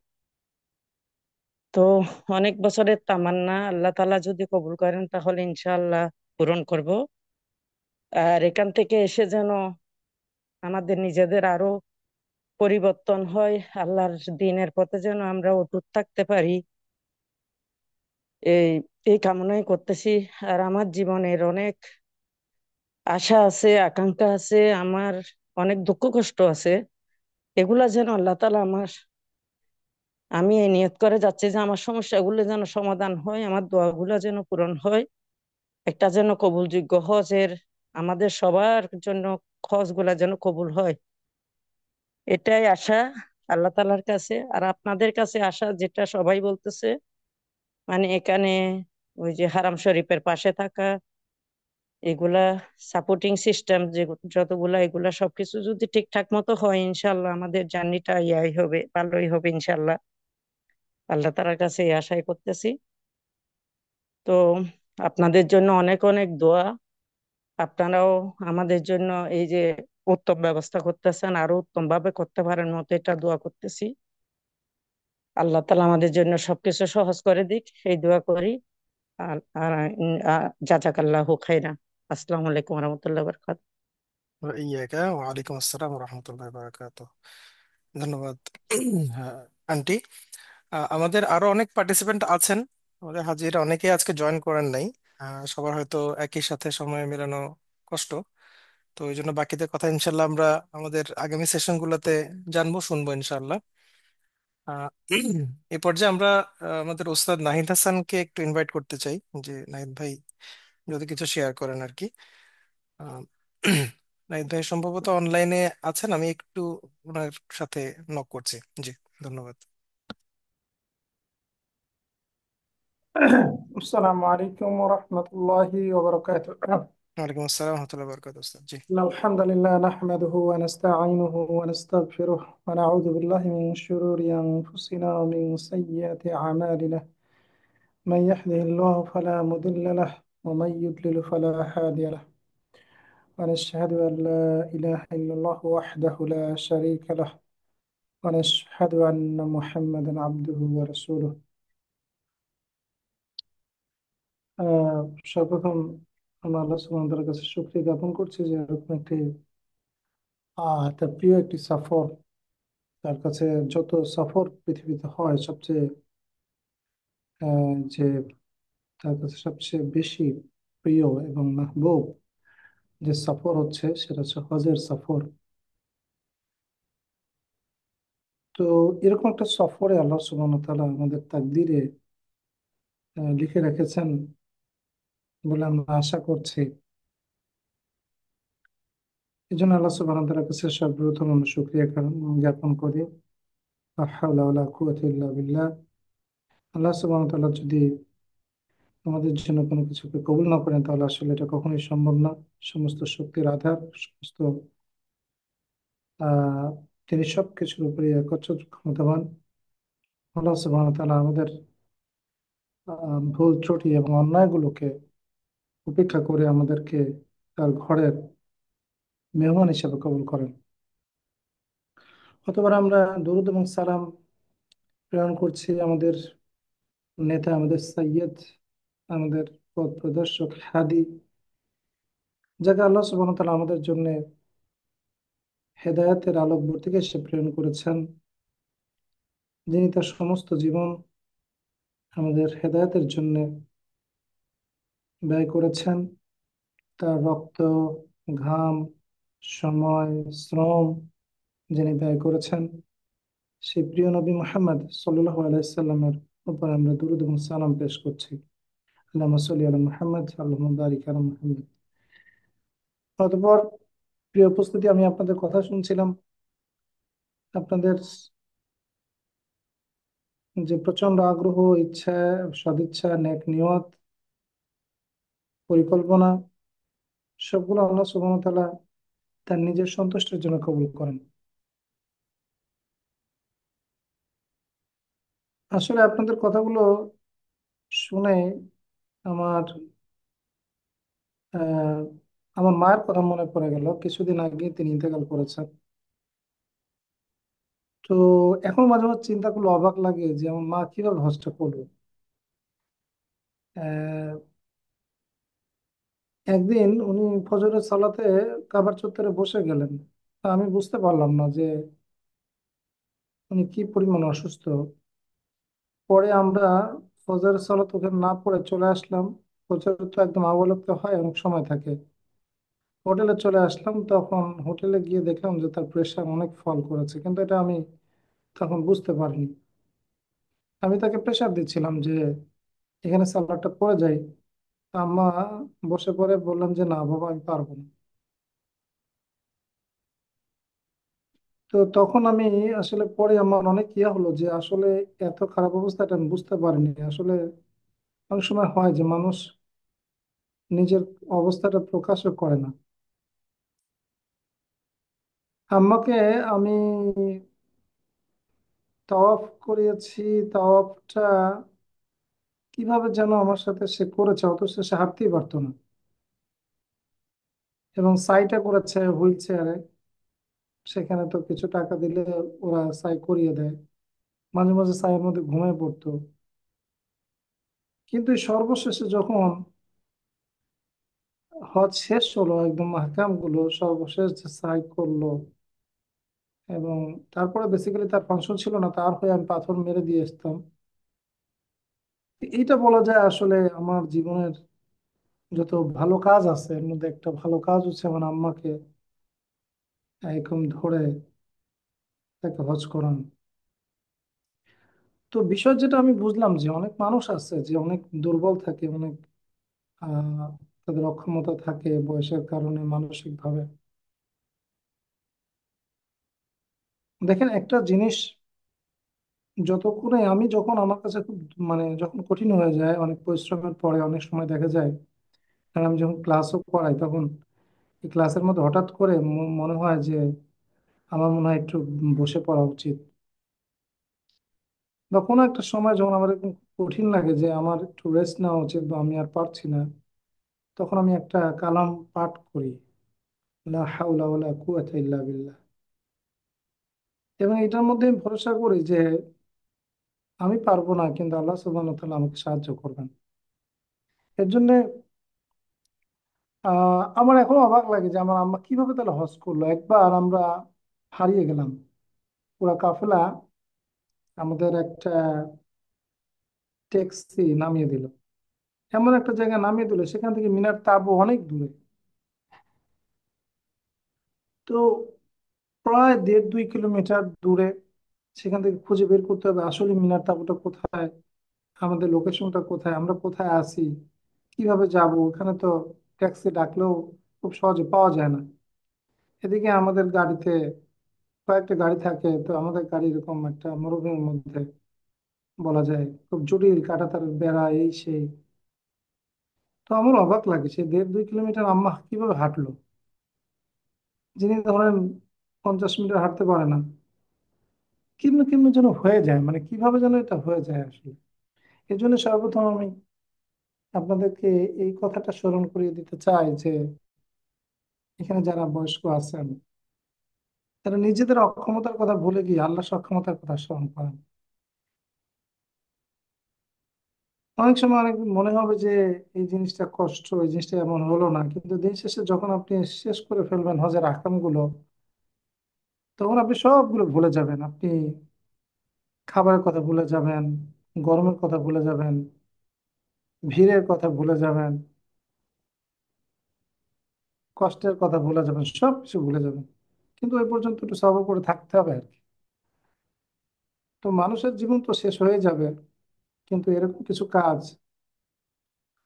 তো অনেক বছরের তামান্না আল্লাহ তাআলা যদি কবুল করেন তাহলে ইনশাআল্লাহ পূরণ করব। আর এখান থেকে এসে যেন আমাদের নিজেদের আরো পরিবর্তন হয়, আল্লাহর দিনের পথে যেন আমরা অটুট থাকতে পারি, এই এই কামনাই করতেছি। আর আমার জীবনের অনেক আশা আছে, আকাঙ্ক্ষা আছে, আমার অনেক দুঃখ কষ্ট আছে। এগুলা যেন আল্লাহ তাআলা আমি এই নিয়ত করে যাচ্ছি যে আমার সমস্যাগুলো যেন সমাধান হয়, আমার দোয়াগুলো যেন পূরণ হয়, একটা যেন কবুলযোগ্য হজের, আমাদের সবার জন্য হজ গুলা যেন কবুল হয়, এটাই আশা আল্লাহ তাআলার কাছে। আর আপনাদের কাছে আশা, যেটা সবাই বলতেছে, মানে এখানে ওই যে হারাম শরীফের পাশে থাকা, এগুলা সাপোর্টিং সিস্টেম যে যতগুলা, এগুলা সবকিছু যদি ঠিকঠাক মতো হয় ইনশাল্লাহ আমাদের জার্নিটা ইয়াই হবে, ভালোই হবে ইনশাল্লাহ। আল্লাহ তাআলার কাছে এই আশাই করতেছি। তো আপনাদের জন্য অনেক অনেক দোয়া। আপনারাও আমাদের জন্য এই যে উত্তম ব্যবস্থা করতেছেন, আরো উত্তম ভাবে করতে পারেন মতো এটা দোয়া করতেছি। আল্লাহ তাআলা আমাদের জন্য সবকিছু সহজ করে দিক, এই দোয়া করি। আর আর জাজাকাল্লাহু খাইরা। আসসালামু আলাইকুম রহমতুল্লাহ বরকাত। ইয়াকা ওয়ালাইকুম আসসালাম রহমতুল্লাহ বারাকাতুহ। ধন্যবাদ। হ্যাঁ আন্টি, আমাদের আরো অনেক পার্টিসিপেন্ট আছেন, আমাদের হাজিরা অনেকেই আজকে জয়েন করেন নাই। সবার হয়তো একই সাথে সময় মেলানো কষ্ট। তো এই জন্য বাকিদের কথা ইনশাল্লাহ আমরা আমাদের আগামী সেশন গুলোতে জানবো, শুনবো ইনশাল্লাহ। আহ, এই পর্যায়ে আমরা আমাদের ওস্তাদ নাহিদ হাসানকে একটু ইনভাইট করতে চাই, যে নাহিদ ভাই যদি কিছু শেয়ার করেন আর কি। আহ, নাহিদ ভাই সম্ভবত অনলাইনে আছেন, আমি একটু ওনার সাথে নক করছি। জি, ধন্যবাদ। السلام عليكم ورحمة الله وبركاته. ওয়ালাইকুম আসসালাম রহমতুল্লাহ বরকাত ওস্তাদ। জি। إن الحمد لله نحمده ونستعينه ونستغفره ونعوذ بالله من شرور أنفسنا ومن سيئات أعمالنا. من يهده الله فلا مضل له ومن يضلل فلا هادي له. ونشهد أن لا إله إلا الله وحده لا شريك له. ونشهد أن محمدا عبده ورسوله. সর্বপ্রথম আমরা আল্লাহ সুবহানাহু ওয়া তাআলার কাছে শুকরিয়া জ্ঞাপন করছি যে এরকম একটি তার প্রিয় একটি সফর, তার কাছে যত সফর পৃথিবীতে হয় সবচেয়ে যে তার কাছে সবচেয়ে বেশি প্রিয় এবং মাহবুব যে সফর হচ্ছে সেটা হচ্ছে হজের সফর। তো এরকম একটা সফরে আল্লাহ সুবহানাহু ওয়া তাআলা আমাদের তাকদীরে লিখে রেখেছেন বলে আমরা আশা করছি। এই জন্য আল্লাহ সুবহানাহু ওয়া তাআলার কাছে সর্বপ্রথম আমরা শুকরিয়া জ্ঞাপন করি। লা হাওলা ওয়ালা কুওয়াতা ইল্লা বিল্লাহ। আল্লাহ সুবহানাহু ওয়া তাআলা যদি আমাদের জন্য কোনো কিছুকে কবুল না করেন তাহলে আসলে এটা কখনোই সম্ভব না। সমস্ত শক্তির আধার, সমস্ত আহ তিনি সব কিছুর উপরে একচ্ছত্র ক্ষমতাবান। আল্লাহ সুবহানাহু ওয়া তাআলা আমাদের ভুল ত্রুটি এবং অন্যায়গুলোকে উপেক্ষা করে আমাদেরকে তার ঘরের মেহমান হিসেবে কবুল করেন। অতবার আমরা দরুদ এবং সালাম প্রেরণ করছি আমাদের নেতা, আমাদের সাইয়্যেদ, আমাদের পথ প্রদর্শক হাদি, যাকে আল্লাহ সুবহানাহু ওয়া তাআলা আমাদের জন্য হেদায়েতের আলোকবর্তিকা সে প্রেরণ করেছেন, যিনি তার সমস্ত জীবন আমাদের হেদায়েতের জন্য ব্যয় করেছেন। তার রক্ত, ঘাম, সময়, শ্রম যিনি ব্যয় করেছেন, সেই প্রিয় নবী মুহাম্মদ সাল্লাল্লাহু আলাইহি সাল্লামের উপর আমরা দুরূদ এবং সালাম পেশ করছি। আল্লাহুম্মা সাল্লি আলা মুহাম্মদ, আল্লাহুম্মা বারিক আলা মুহাম্মদ। অতঃপর প্রিয় উপস্থিতি, আমি আপনাদের কথা শুনছিলাম। আপনাদের যে প্রচন্ড আগ্রহ, ইচ্ছা, সদিচ্ছা, নেক নিয়ত, পরিকল্পনা, সবগুলো আল্লাহ সুবহানাহু ওয়া তাআলা তার নিজের সন্তুষ্টির জন্য কবুল করেন। আসলে আপনাদের কথাগুলো শুনে আমার আহ, আমার মায়ের কথা মনে পড়ে গেল। কিছুদিন আগে তিনি ইন্তেকাল করেছেন। তো এখন মাঝে মাঝে চিন্তা করলে অবাক লাগে যে আমার মা কিভাবে হজটা করলো। আহ, একদিন উনি ফজরের সালাতে কাবার চত্বরে বসে গেলেন। তা আমি বুঝতে পারলাম না যে উনি কি পরিমাণ অসুস্থ। পরে আমরা ফজরের সালাত ওখানে না পড়ে চলে আসলাম। ফজর তো একদম আওয়ালতে হয়, অনেক সময় থাকে। হোটেলে চলে আসলাম, তখন হোটেলে গিয়ে দেখলাম যে তার প্রেশার অনেক ফল করেছে, কিন্তু এটা আমি তখন বুঝতে পারিনি। আমি তাকে প্রেশার দিচ্ছিলাম যে এখানে সালাদটা পড়ে যাই। আম্মা বসে পড়ে বললাম যে না বাবা, আমি পারবো না। তো তখন আমি আসলে পরে আমার অনেক ইয়া হলো যে আসলে এত খারাপ অবস্থাটা আমি বুঝতে পারিনি। আসলে অনেক সময় হয় যে মানুষ নিজের অবস্থাটা প্রকাশও করে না। আম্মাকে আমি তাওয়াফ করিয়েছি। তাওয়াফটা কিভাবে যেন আমার সাথে সে করেছে, অথচ সে হাঁটতেই পারতো না। এবং সাইটা করেছে হুইল চেয়ারে। সেখানে তো কিছু টাকা দিলে ওরা সাই করিয়ে দেয়। মাঝে মাঝে সাইয়ের মধ্যে ঘুমিয়ে পড়তো। কিন্তু এই সর্বশেষে যখন হজ শেষ হলো, একদম মাহকাম গুলো সর্বশেষ যে সাই করলো, এবং তারপরে বেসিক্যালি তার ফাংশন ছিল না, তার হয়ে আমি পাথর মেরে দিয়ে আসতাম। এইটা বলা যায় আসলে আমার জীবনের যত ভালো কাজ আছে এর মধ্যে একটা ভালো কাজ হচ্ছে আমার আম্মাকে এরকম ধরে তাকে হজ করানো। তো বিষয় যেটা আমি বুঝলাম যে অনেক মানুষ আছে যে অনেক দুর্বল থাকে, অনেক আহ তাদের অক্ষমতা থাকে বয়সের কারণে, মানসিক ভাবে। দেখেন একটা জিনিস, যতক্ষণে আমি যখন আমার কাছে খুব মানে যখন কঠিন হয়ে যায় অনেক পরিশ্রমের পরে, অনেক সময় দেখা যায়, কারণ আমি যখন ক্লাসও করাই তখন এই ক্লাসের মধ্যে হঠাৎ করে মনে হয় যে আমার মনে হয় একটু বসে পড়া উচিত। বা কোনো একটা সময় যখন আমার এরকম কঠিন লাগে যে আমার একটু রেস্ট নেওয়া উচিত বা আমি আর পারছি না, তখন আমি একটা কালাম পাঠ করি, লা হাওলা ওয়ালা কুওয়াতা ইল্লা বিল্লাহ। এবং এটার মধ্যে আমি ভরসা করি যে আমি পারবো না, কিন্তু আল্লাহ সুবহানাহু ওয়া তাআলা আমাকে সাহায্য করবেন। এর জন্য আমার এখনো অবাক লাগে যে আমার আম্মা কিভাবে তাহলে হজ করলো। একবার আমরা হারিয়ে গেলাম, পুরা কাফেলা আমাদের একটা ট্যাক্সি নামিয়ে দিল, এমন একটা জায়গায় নামিয়ে দিল সেখান থেকে মিনার তাবু অনেক দূরে। তো প্রায় 1.5-2 কিলোমিটার দূরে, সেখান থেকে খুঁজে বের করতে হবে আসলে মিনার তাঁবুটা কোথায়, আমাদের লোকেশনটা কোথায়, আমরা কোথায় আছি, কিভাবে যাব। ওখানে তো ট্যাক্সি ডাকলেও খুব সহজে পাওয়া যায় না। এদিকে আমাদের গাড়িতে কয়েকটা গাড়ি থাকে, তো আমাদের গাড়ি এরকম একটা মরুভূমির মধ্যে, বলা যায় খুব জটিল, কাঁটাতার বেড়া, এই সেই। তো আমার অবাক লাগে, সে 1.5-2 কিলোমিটার আম্মা কিভাবে হাঁটলো, যিনি ধরেন 50 মিটার হাঁটতে পারে না। কেমনে কেমনে যেন হয়ে যায়, মানে কিভাবে যেন এটা হয়ে যায় আসলে। এই জন্য সর্বপ্রথম আমি আপনাদেরকে এই কথাটা স্মরণ করিয়ে দিতে চাই যে এখানে যারা বয়স্ক আছেন, তারা নিজেদের অক্ষমতার কথা ভুলে গিয়ে আল্লাহ সক্ষমতার কথা স্মরণ করেন। অনেক সময় অনেক মনে হবে যে এই জিনিসটা কষ্ট, এই জিনিসটা এমন হলো না, কিন্তু দিন শেষে যখন আপনি শেষ করে ফেলবেন হজের আহকাম গুলো, তখন আপনি সবগুলো ভুলে যাবেন। আপনি খাবারের কথা ভুলে যাবেন, গরমের কথা ভুলে যাবেন, ভিড়ের কথা ভুলে যাবেন, কষ্টের কথা ভুলে যাবেন, সবকিছু ভুলে যাবেন। কিন্তু ওই পর্যন্ত একটু সবর করে থাকতে হবে আর কি। তো মানুষের জীবন তো শেষ হয়ে যাবে, কিন্তু এরকম কিছু কাজ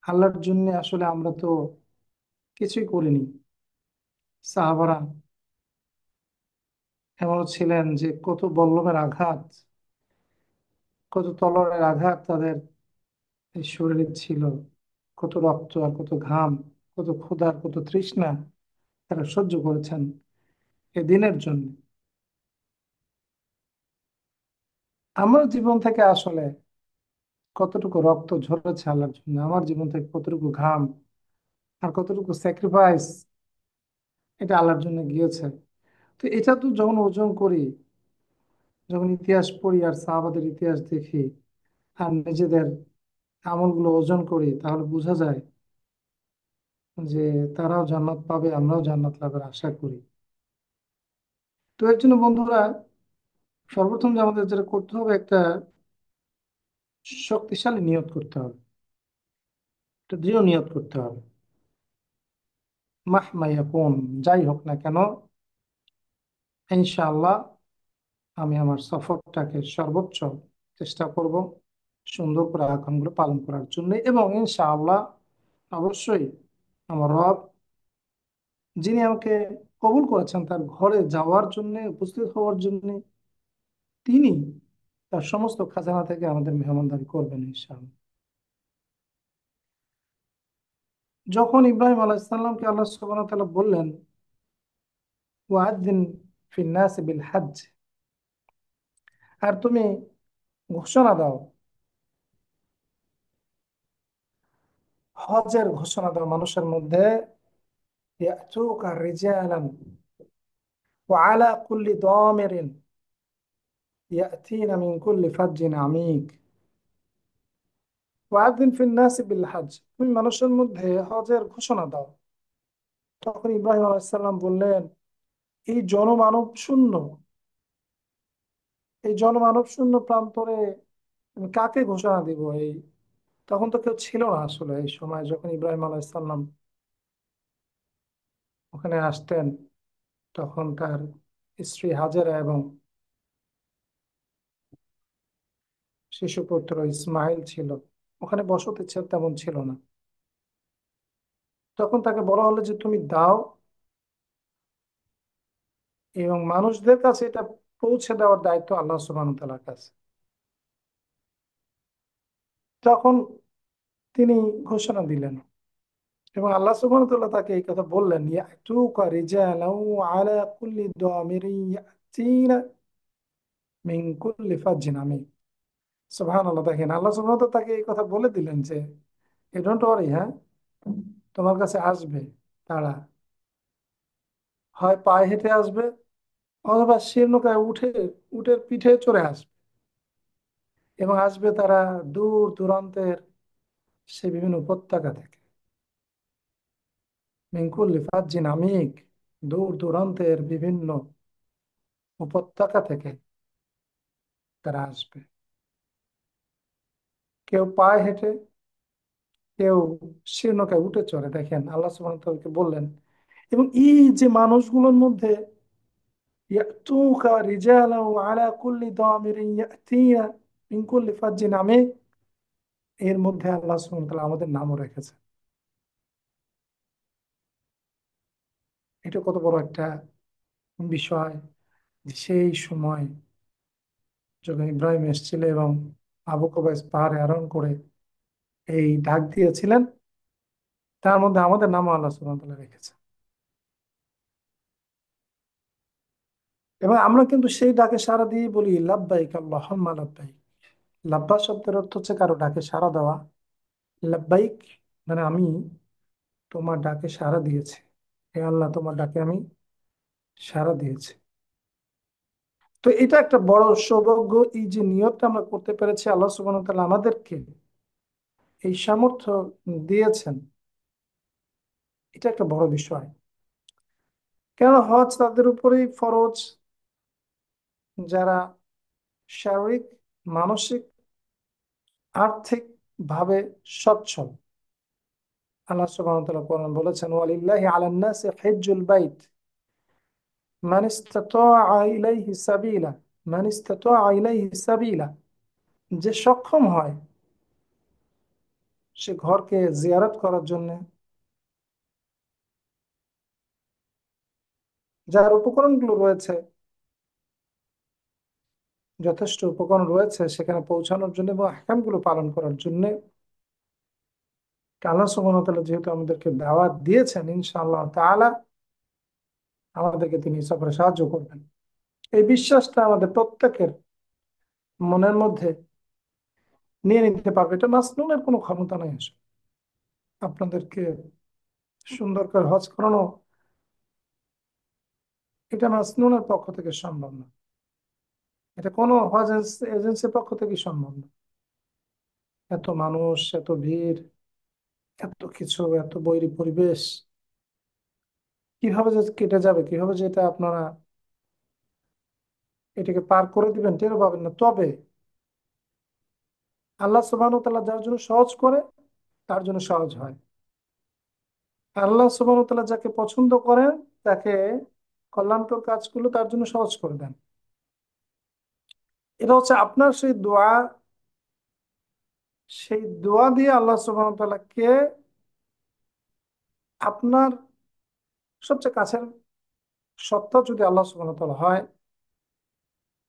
আল্লাহর জন্য আসলে আমরা তো কিছুই করিনি। সাহাবারা এমন ছিলেন যে কত বল্লমের আঘাত, কত তলোয়ারের আঘাত তাদের এই শরীরে ছিল, কত রক্ত আর কত ঘাম, কত ক্ষুধা আর কত তৃষ্ণা তারা সহ্য করেছেন এ দিনের জন্য। আমার জীবন থেকে আসলে কতটুকু রক্ত ঝরেছে আল্লাহর জন্য, আমার জীবন থেকে কতটুকু ঘাম আর কতটুকু স্যাক্রিফাইস এটা আল্লাহর জন্য গিয়েছে। তো এটা তো যখন ওজন করি, যখন ইতিহাস পড়ি আর সাহাবাদের ইতিহাস দেখি আর নিজেদের আমলগুলো ওজন করি, তাহলে বোঝা যায় যে তারাও জান্নাত পাবে, আমরাও জান্নাত লাভের আশা করি। তো এর জন্য বন্ধুরা, সর্বপ্রথম যে আমাদের যেটা করতে হবে, একটা শক্তিশালী নিয়ত করতে হবে, একটা দৃঢ় নিয়ত করতে হবে। মাহমা কোন, যাই হোক না কেন, ইনশাআল্লাহ আমি আমার সফরটাকে সর্বোচ্চ চেষ্টা করব সুন্দর করে আহকামগুলো পালন করার জন্য, এবং ইনশাআল্লাহ অবশ্যই আমার রব, যিনি আমাকে কবুল করেছেন তার ঘরে যাওয়ার জন্য, উপস্থিত হওয়ার জন্য, তিনি তার সমস্ত খাজানা থেকে আমাদের মেহমানদারি করবেন ইনশাআল্লাহ। যখন ইব্রাহিম আলাইহিসসালামকে আল্লাহ সুবহানাহু ওয়া তাআলা বললেন, ওয়াআযিন ফিন নাস বিল হজ্জ, আর তুমি ঘোষণা দাও, হজের ঘোষণা দাও মানুষের মধ্যে, ইয়াতুকা রিজালান ওয়া আলা কুল্লি দামিরিন ইয়াতিনা মিন কুল্লি ফাজ্জিন আমিক। ওয়াআযিন ফিন নাস বিল হজ্জ, তুমি মানুষের মধ্যে হজের ঘোষণা দাও। তখন ইব্রাহিম আলাইহিস সালাম বললেন, এই জনমানব শূন্য, এই জনমানব শূন্য প্রান্তরে আমি কাকে ঘোষণা দিব? এই তখন তো কেউ ছিল না আসলে এই সময় যখন ইব্রাহিম আলাইসাল্লাম ওখানে আসতেন। তখন তার স্ত্রী হাজেরা এবং শিশুপুত্র ইসমাইল ছিল, ওখানে বসতি তেমন ছিল না। তখন তাকে বলা হলো যে তুমি দাও, এবং মানুষদের কাছে এটা পৌঁছে দেওয়ার দায়িত্ব আল্লাহ সুবহানাহু ওয়া তাআলার কাছে। তখন তিনি ঘোষণা দিলেন, এবং আল্লাহ সুবহানাহু ওয়া তাআলা তাকে এই কথা বললেন, ইয়াতুকা রিজালান আলা কুল্লি দামিরিন ইয়াতিনা মিন কুল্লি ফাজ্জিন আমিক। সুবহানাল্লাহ, দেখেন আল্লাহ সুবহানাহু ওয়া তাআলা তাকে এই কথা বলে দিলেন যে ডোন্ট ওয়ারি, হ্যাঁ, তোমার কাছে আসবে তারা, হয় পায়ে হেঁটে আসবে অথবা নৌকায় উঠে, উটের পিঠে চড়ে আসবে, এবং আসবে তারা দূর দূরান্তের সে বিভিন্ন উপত্যকা থেকে, মিন কুল্লি ফাজ্জিন আমিক, দূর দূরান্তের বিভিন্ন উপত্যকা থেকে তারা আসবে। কেউ পায়ে হেঁটে, কেউ নৌকায় উঠে চড়ে। দেখেন আল্লাহ সুবহানাহু ওয়া তাআলা বললেন। এবং এই যে মানুষগুলোর মধ্যে ইয়াতুকা রিজালা ওয়া আলা কুল্লি দামিরিন ইয়াতিনা মিন কুল্লি ফাজ্জিন আমিক, এর মধ্যে আল্লাহ সুবহানাহু ওয়া তাআলা আমাদের নামও রেখেছে। এটা কত বড় একটা বিষয় যে সেই সময় যখন ইব্রাহিম এসেছিল এবং আবু কুবাইস পাহাড়ে আরোহণ করে এই ডাক দিয়েছিলেন, তার মধ্যে আমাদের নামও আল্লাহ সুবহানাহু ওয়া তাআলা রেখেছে। এবং আমরা কিন্তু সেই ডাকে সাড়া দিয়ে বলি লাব্বাইক আল্লাহুম্মা লাব্বাইক। লাব্বা শব্দের অর্থ হচ্ছে কারো ডাকে সাড়া দেওয়া। লাব্বাইক মানে আমি তোমার ডাকে সাড়া দিয়েছি, হে আল্লাহ তোমার ডাকে আমি সাড়া দিয়েছি। তো এটা একটা বড় সৌভাগ্য, এই যে নিয়তটা আমরা করতে পেরেছি। আল্লাহ সুবহানাহু ওয়া তাআলা আমাদেরকে এই সামর্থ্য দিয়েছেন, এটা একটা বড় বিষয়। কেন হজ তাদের উপরেই ফরজ যারা শারীরিক, মানসিক, আর্থিক ভাবে সচ্ছল। আল্লাহ সুবহানাহু ওয়া তাআলা কোরআন বলেছেন, ওয়ালিল্লাহি আলান নাসি হিজ্জুল বাইত মান ইসতাতাআ ইলাইহি সাবিলা, মান ইসতাতাআ ইলাইহি সাবিলা। যে সক্ষম হয় সে ঘরকে জিয়ারত করার জন্য, যার উপকরণগুলো রয়েছে, যথেষ্ট উপকরণ রয়েছে সেখানে পৌঁছানোর জন্য এবং আহকামগুলো পালন করার জন্য। আল্লাহ সুবহানাহু ওয়া তাআলা যেহেতু আমাদেরকে দাওয়াত দিয়েছেন, ইনশাআল্লাহ তাআলা আমাদেরকে তিনি সফরে সাহায্য করবেন। এই বিশ্বাসটা আমাদের প্রত্যেকের মনের মধ্যে নিয়ে নিতে পারবে। এটা মাসনুনের কোনো ক্ষমতা নাই আসলে। আপনাদেরকে সুন্দর করে হজ করানো, এটা মাসনুনের পক্ষ থেকে সম্ভব না। এটা কোনো হজ এজেন্সির পক্ষ থেকে সম্ভব না। এত মানুষ, এত ভিড়, এত কিছু, এত বৈরী পরিবেশ, কিভাবে যে কেটে যাবে, কিভাবে যে এটা আপনারা এটাকে পার করে দিবেন টেরও পাবেন না। তবে আল্লাহ সুবহানাহু ওয়া তাআলা যার জন্য সহজ করে তার জন্য সহজ হয়। আল্লাহ সুবহানাহু ওয়া তাআলা যাকে পছন্দ করেন তাকে কল্যাণকর কাজগুলো তার জন্য সহজ করে দেন। এটা হচ্ছে আপনার সেই দোয়া, সেই দোয়া দিয়ে আল্লাহ সুবহানাহু ওয়া তাআলা কে আপনার সবচেয়ে কাছের সত্তা যদি আল্লাহ সুবহানাহু ওয়া তাআলা হয়,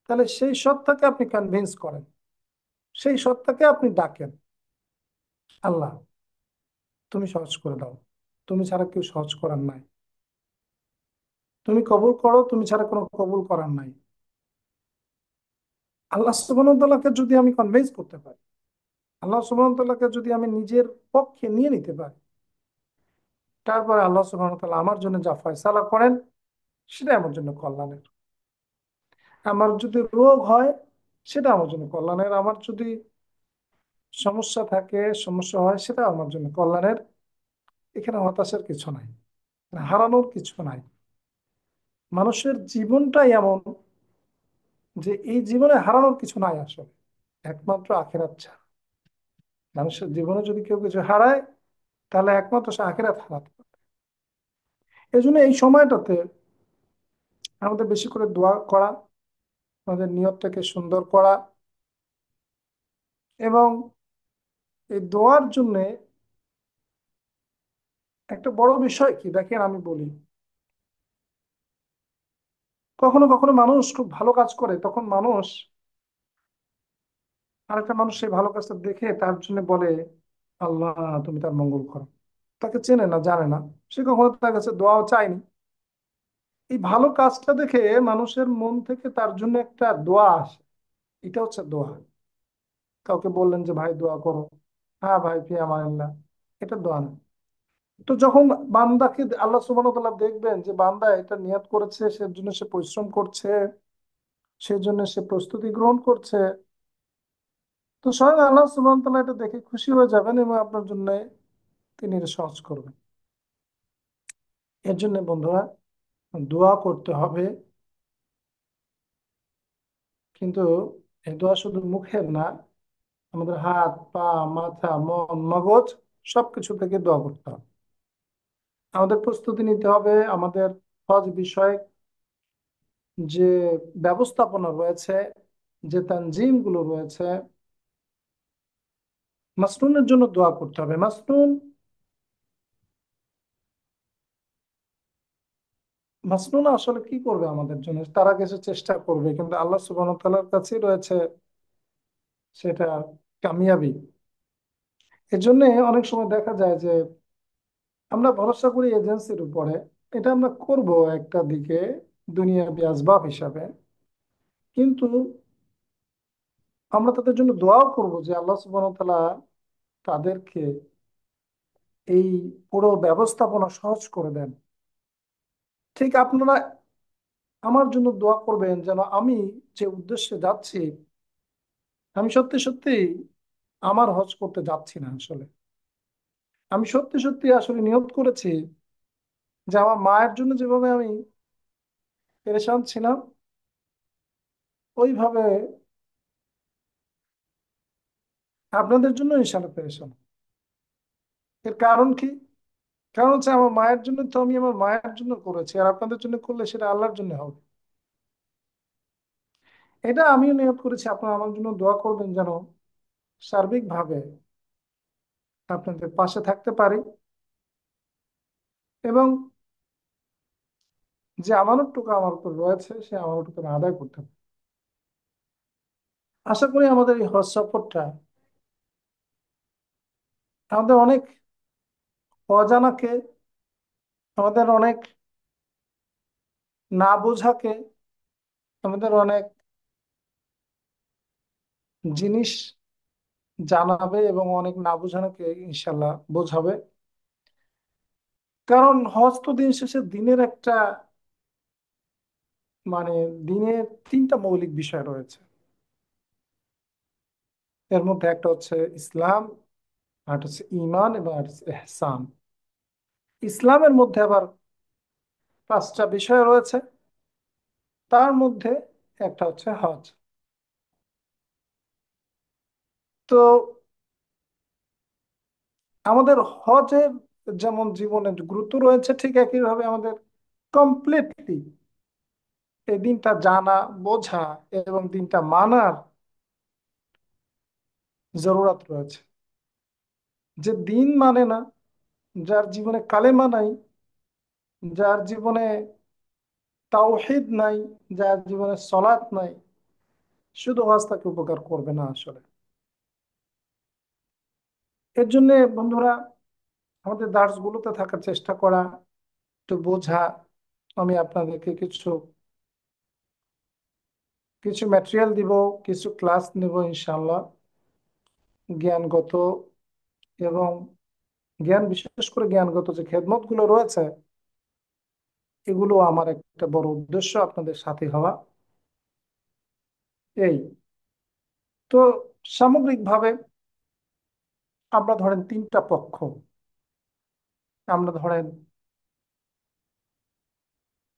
তাহলে সেই সত্তাকে আপনি কনভিন্স করেন, সেই সত্তাকে আপনি ডাকেন, আল্লাহ তুমি সহজ করে দাও, তুমি ছাড়া কেউ সহজ করার নাই, তুমি কবুল করো, তুমি ছাড়া কোনো কবুল করার নাই। আল্লাহ সুবহানাহু ওয়া তাআলাকে যদি আমি কনভিন্স করতে পারি, আল্লাহ সুবহানাহু ওয়া তাআলাকে যদি আমি নিজের পক্ষে নিয়ে নিতে পারি, তারপরে আল্লাহ সুবহানাহু ওয়া তাআলা আমার জন্য যা ফয়সালা করেন সেটা আমার জন্য কল্যাণের। আমার যদি রোগ হয় সেটা আমার জন্য কল্যাণের, আমার যদি সমস্যা থাকে, সমস্যা হয়, সেটা আমার জন্য কল্যাণের। এখানে হতাশার কিছু নাই, হারানোর কিছু নাই। মানুষের জীবনটাই এমন যে এই জীবনে হারানোর কিছু নাই আসলে, একমাত্র আখিরাত ছাড়া। মানুষের জীবনে যদি কেউ কিছু হারায় তাহলে একমাত্র সে আখিরাত হারাতে পারে। এই জন্য এই সময়টাতে আমাদের বেশি করে দোয়া করা, আমাদের নিয়তটাকে সুন্দর করা, এবং এই দোয়ার জন্য একটা বড় বিষয় কি দেখেন, আমি বলি, কখনো কখনো মানুষ খুব ভালো কাজ করে, তখন মানুষ আরেকটা মানুষ সেই ভালো কাজটা দেখে তার জন্য বলে আল্লাহ তুমি তার মঙ্গল করো। তাকে চেনে না, জানে না, সে কখনো তার কাছে দোয়াও চায়নি। এই ভালো কাজটা দেখে মানুষের মন থেকে তার জন্য একটা দোয়া আসে, এটা হচ্ছে দোয়া। কাউকে বললেন যে ভাই দোয়া করো, হ্যাঁ ভাই ফি আমানিল্লাহ, এটা দোয়া না। তো যখন বান্দাকে আল্লাহ সুবহানাহু ওয়া তাআলা দেখবেন যে বান্দা এটা নিয়ত করেছে, সেজন্য সে পরিশ্রম করছে, সেজন্য সে প্রস্তুতি গ্রহণ করছে, তো স্বয়ং আল্লাহ সুবহানাহু ওয়া তাআলা এটা দেখে খুশি হয়ে যাবেন এবং আপনার জন্য তিনি এটা সহজ করবেন। এর জন্য বন্ধুরা দোয়া করতে হবে, কিন্তু এই দোয়া শুধু মুখের না, আমাদের হাত, পা, মাথা, মন, মগজ সবকিছু থেকে দোয়া করতে হবে। আমাদের প্রস্তুতি নিতে হবে আমাদের হজ বিষয়ে যে ব্যবস্থাপনা রয়েছে, যে তানজিম গুলো রয়েছে। মাসনুনের জন্য দোয়া করতে হবে। মাসনুন মাসনুন আসলে কি করবে আমাদের জন্য? তারা কিছু চেষ্টা করবে, কিন্তু আল্লাহ সুবহানাহু ওয়া তাআলার কাছেই রয়েছে সেটা কামিয়াবি। এর জন্য অনেক সময় দেখা যায় যে আমরা ভরসা করি এজেন্সির উপরে, এটা আমরা করব একটা দিকে দুনিয়াবি আসবাব হিসাবে, কিন্তু আমরা তাদের জন্য দোয়াও করব যে আল্লাহ সুবহানাহু ওয়া তাআলা তাদেরকে এই পুরো ব্যবস্থাপনা সহজ করে দেন। ঠিক আপনারা আমার জন্য দোয়া করবেন যেন আমি যে উদ্দেশ্যে যাচ্ছি, আমি সত্যি সত্যি আমার হজ করতে যাচ্ছি না আসলে। আমি সত্যি সত্যি আসলে নিয়ত করেছি যে আমার মায়ের জন্য যেভাবে আমি পেরেশান ছিলাম, ওইভাবে আপনাদের জন্য ইনশাআল্লাহ পেরেশান। এর কারণ কি? কারণ হচ্ছে আমার মায়ের জন্য তো আমি আমার মায়ের জন্য করেছি, আর আপনাদের জন্য করলে সেটা আল্লাহর জন্য হবে। এটা আমিও নিয়ত করেছি, আপনারা আমার জন্য দোয়া করবেন যেন সার্বিকভাবে আপনাদের পাশে থাকতে পারি, এবং যে আমানতটুকু আমার উপর রয়েছে সে আমানতটুকু আমি আদায় করতে পারি। আশা করি আমাদের এই হজ সফরটা আমাদের অনেক অজানাকে, আমাদের অনেক না বোঝাকে, আমাদের অনেক জিনিস জানাবে এবং অনেক না বোঝানোকে ইনশাল্লাহ বোঝাবে। কারণ হজ তো দিন শেষে দিনের একটা, মানে দিনের তিনটা মৌলিক বিষয় রয়েছে। এর মধ্যে একটা হচ্ছে ইসলাম, আর একটা হচ্ছে ইমান, এবং আর হচ্ছে ইহসান। ইসলামের মধ্যে আবার পাঁচটা বিষয় রয়েছে, তার মধ্যে একটা হচ্ছে হজ। তো আমাদের হজের যেমন জীবনের গুরুত্ব রয়েছে, ঠিক একইভাবে আমাদের কমপ্লিটলি এই দিনটা জানা, বোঝা এবং দিনটা মানার জরুরত রয়েছে। যে দিন মানে না, যার জীবনে কালেমা নাই, যার জীবনে তাওহীদ নাই, যার জীবনে সলাৎ নাই, শুধু হজ তাকে উপকার করবে না আসলে। এর জন্য বন্ধুরা, আমাদের দার্স গুলোতে থাকার চেষ্টা করা, একটু বোঝা। আমি আপনাদেরকে কিছু কিছু ম্যাটেরিয়াল দিব, কিছু ক্লাস নিব ইনশাল্লাহ, জ্ঞানগত এবং বিশেষ করে জ্ঞানগত যে খেদমত গুলো রয়েছে, এগুলো আমার একটা বড় উদ্দেশ্য আপনাদের সাথে হওয়া। এই তো সামগ্রিকভাবে আমরা ধরেন তিনটা পক্ষ, আমরা ধরেন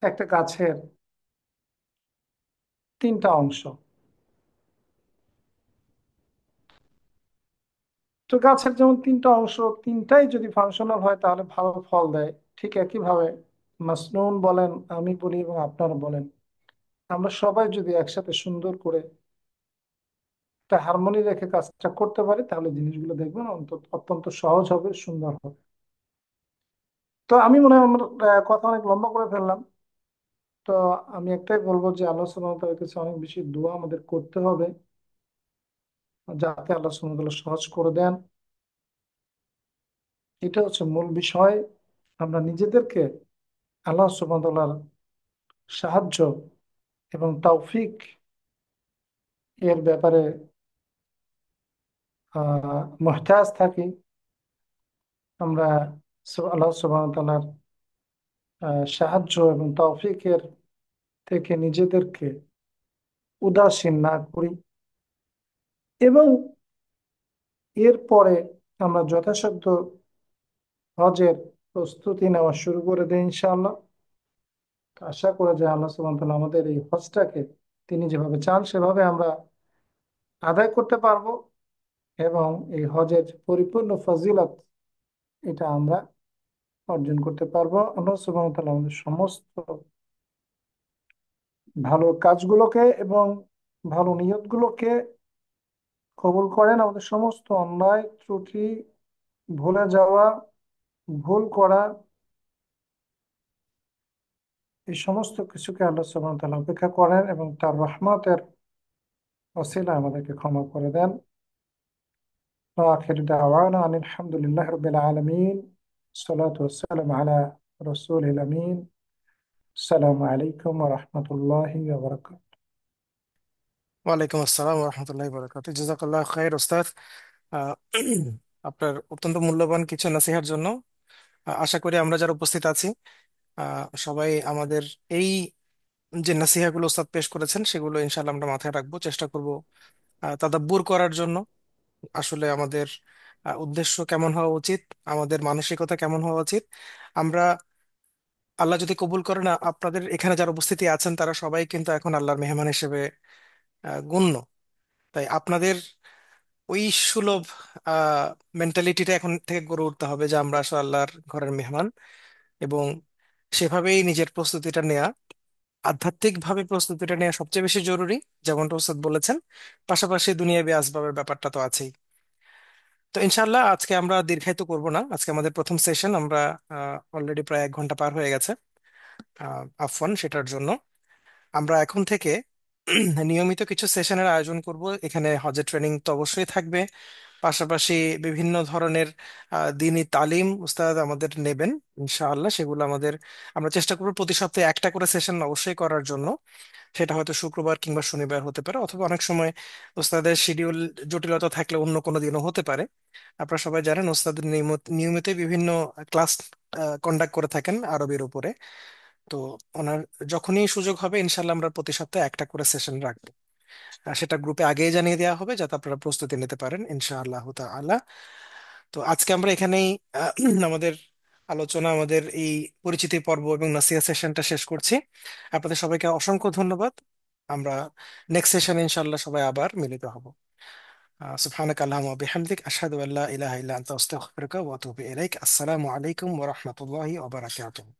একটা গাছের তিনটা অংশ। তো গাছের যেমন তিনটা অংশ, তিনটাই যদি ফাংশনাল হয় তাহলে ভালো ফল দেয়। ঠিক একইভাবে মাসনুন বলেন, আমি বলি এবং আপনারা বলেন, আমরা সবাই যদি একসাথে সুন্দর করে একটা হারমোনি রেখে কাজটা করতে পারি, তাহলে জিনিসগুলো দেখবেন অত্যন্ত সহজ হবে, সুন্দর হবে। তো আমি মনে হয় আমার কথা অনেক লম্বা করে ফেললাম। তো আমি একটাই বলবো যে আল্লাহ সুবহানাহু ওয়া তাআলার কাছে অনেক বেশি দোয়া আমাদের করতে হবে, যাতে আল্লাহ সুবহানাহু ওয়া তাআলা সহজ করে দেন। এটা হচ্ছে মূল বিষয়। আমরা নিজেদেরকে আল্লাহ সুবহানাহু ওয়া তাআলার সাহায্য এবং তৌফিক এর ব্যাপারে মুহতাজ থাকি। আমরা আল্লাহ সুবহানাহু ওয়া তাআলার সাহায্য এবং তৌফিকের থেকে নিজেদেরকে উদাসীন না করি, এবং এরপরে আমরা যথাসাধ্য হজের প্রস্তুতি নেওয়া শুরু করে দিই ইনশাআল্লাহ। আশা করে যে আল্লাহ সুবহানাহু ওয়া তাআলা আমাদের এই হজটাকে তিনি যেভাবে চান সেভাবে আমরা আদায় করতে পারবো। এবং এই হজের পরিপূর্ণ ফজিলত এটা আমরা অর্জন করতে পারবো। আল্লাহ সুবহানাহু ওয়া তাআলা আমাদের সমস্ত ভালো কাজগুলোকে এবং ভালো নিয়তগুলোকে কবুল করেন। আমাদের সমস্ত অন্যায় ত্রুটি, ভুলে যাওয়া, ভুল করা, এই সমস্ত কিছুকে আল্লাহ সুবহানাহু ওয়া তাআলা উপেক্ষা করেন এবং তার রহমতের ওসিলায় আমাদেরকে ক্ষমা করে দেন। وآخر دعوانا أن الحمد لله رب العالمين، الصلاة والسلام على رسوله الأمين. السلام عليكم ورحمة الله وبركاته. ওয়ালাইকুম আসসালাম রহমতুল্লাহ বরকাত। জাজাকাল্লাহ খাইর ওস্তাদ, আহ, আপনার অত্যন্ত মূল্যবান কিছু নসিহার জন্য। আশা করি আমরা যারা উপস্থিত আছি সবাই আমাদের এই যে নসিহাগুলো ওস্তাদ পেশ করেছেন সেগুলো ইনশাআল্লাহ আমরা মাথায় রাখবো, চেষ্টা করব তাদাব্বুর করার জন্য। আসলে আমাদের উদ্দেশ্য কেমন হওয়া উচিত, আমাদের মানসিকতা কেমন হওয়া উচিত। আমরা, আল্লাহ যদি কবুল করেন, আপনাদের এখানে যারা উপস্থিতি আছেন তারা সবাই কিন্তু এখন আল্লাহর মেহমান হিসেবে গণ্য। তাই আপনাদের ওই সুলভ মেন্টালিটিটা এখন থেকে গড়ে উঠতে হবে যে আমরা আসলে আল্লাহর ঘরের মেহমান, এবং সেভাবেই নিজের প্রস্তুতিটা নেওয়া, আধ্যাত্মিক ভাবে প্রস্তুতিটা নেওয়া সবচেয়ে বেশি জরুরি, যেমনটা ওস্তাদ বলেছেন। পাশাপাশি দুনিয়াবি আসবাবের ব্যাপারটা তো আছেই। তো ইনশাল্লাহ আজকে আমরা দীর্ঘায়িত করব না। আজকে আমাদের প্রথম সেশন, আমরা অলরেডি প্রায় 1 ঘন্টা পার হয়ে গেছে। আফওয়ান সেটার জন্য। আমরা এখন থেকে নিয়মিত কিছু সেশনের আয়োজন করব। এখানে হজের ট্রেনিং তো অবশ্যই থাকবে, পাশাপাশি বিভিন্ন ধরনের দিনী তালিম উস্তাদ আমাদের নেবেন ইনশাআল্লাহ। সেগুলো আমরা চেষ্টা করবো প্রতি সপ্তাহে একটা করে সেশন অবশ্যই করার জন্য। সেটা হয়তো শুক্রবার কিংবা শনিবার হতে পারে, অথবা অনেক সময় ওস্তাদের শিডিউল জটিলতা থাকলে অন্য কোনো দিনও হতে পারে। আপনারা সবাই জানেন ওস্তাদ নিয়মিত বিভিন্ন ক্লাস কন্ডাক্ট করে থাকেন আরবির উপরে। তো ওনার যখনই সুযোগ হবে ইনশাল্লাহ আমরা প্রতি সপ্তাহে একটা করে সেশন রাখবো। সেটা গ্রুপে আগেই জানিয়ে দেওয়া হবে যাতে আপনারা প্রস্তুতি নিতে পারেন ইনশাআল্লাহ তাআলা। তো আজকে আমরা এখানেই আমাদের আলোচনা, আমাদের এই পরিচিতি পর্ব এবং নাসিহা সেশনটা শেষ করছি। আপনাদের সবাইকে অসংখ্য ধন্যবাদ। আমরা নেক্সট সেশনে ইনশাআল্লাহ সবাই আবার মিলিত হব। সুবহানাক আল্লাহুম্মা ওয়া বিহামদিক আশহাদু আল্লা ইলাহা ইল্লা আনতা আস্তাগফিরুকা ওয়া আতুবু ইলাইক। আসসালামু আলাইকুম ওয়া রাহমাতুল্লাহি ওয়া বারাকাতুহু।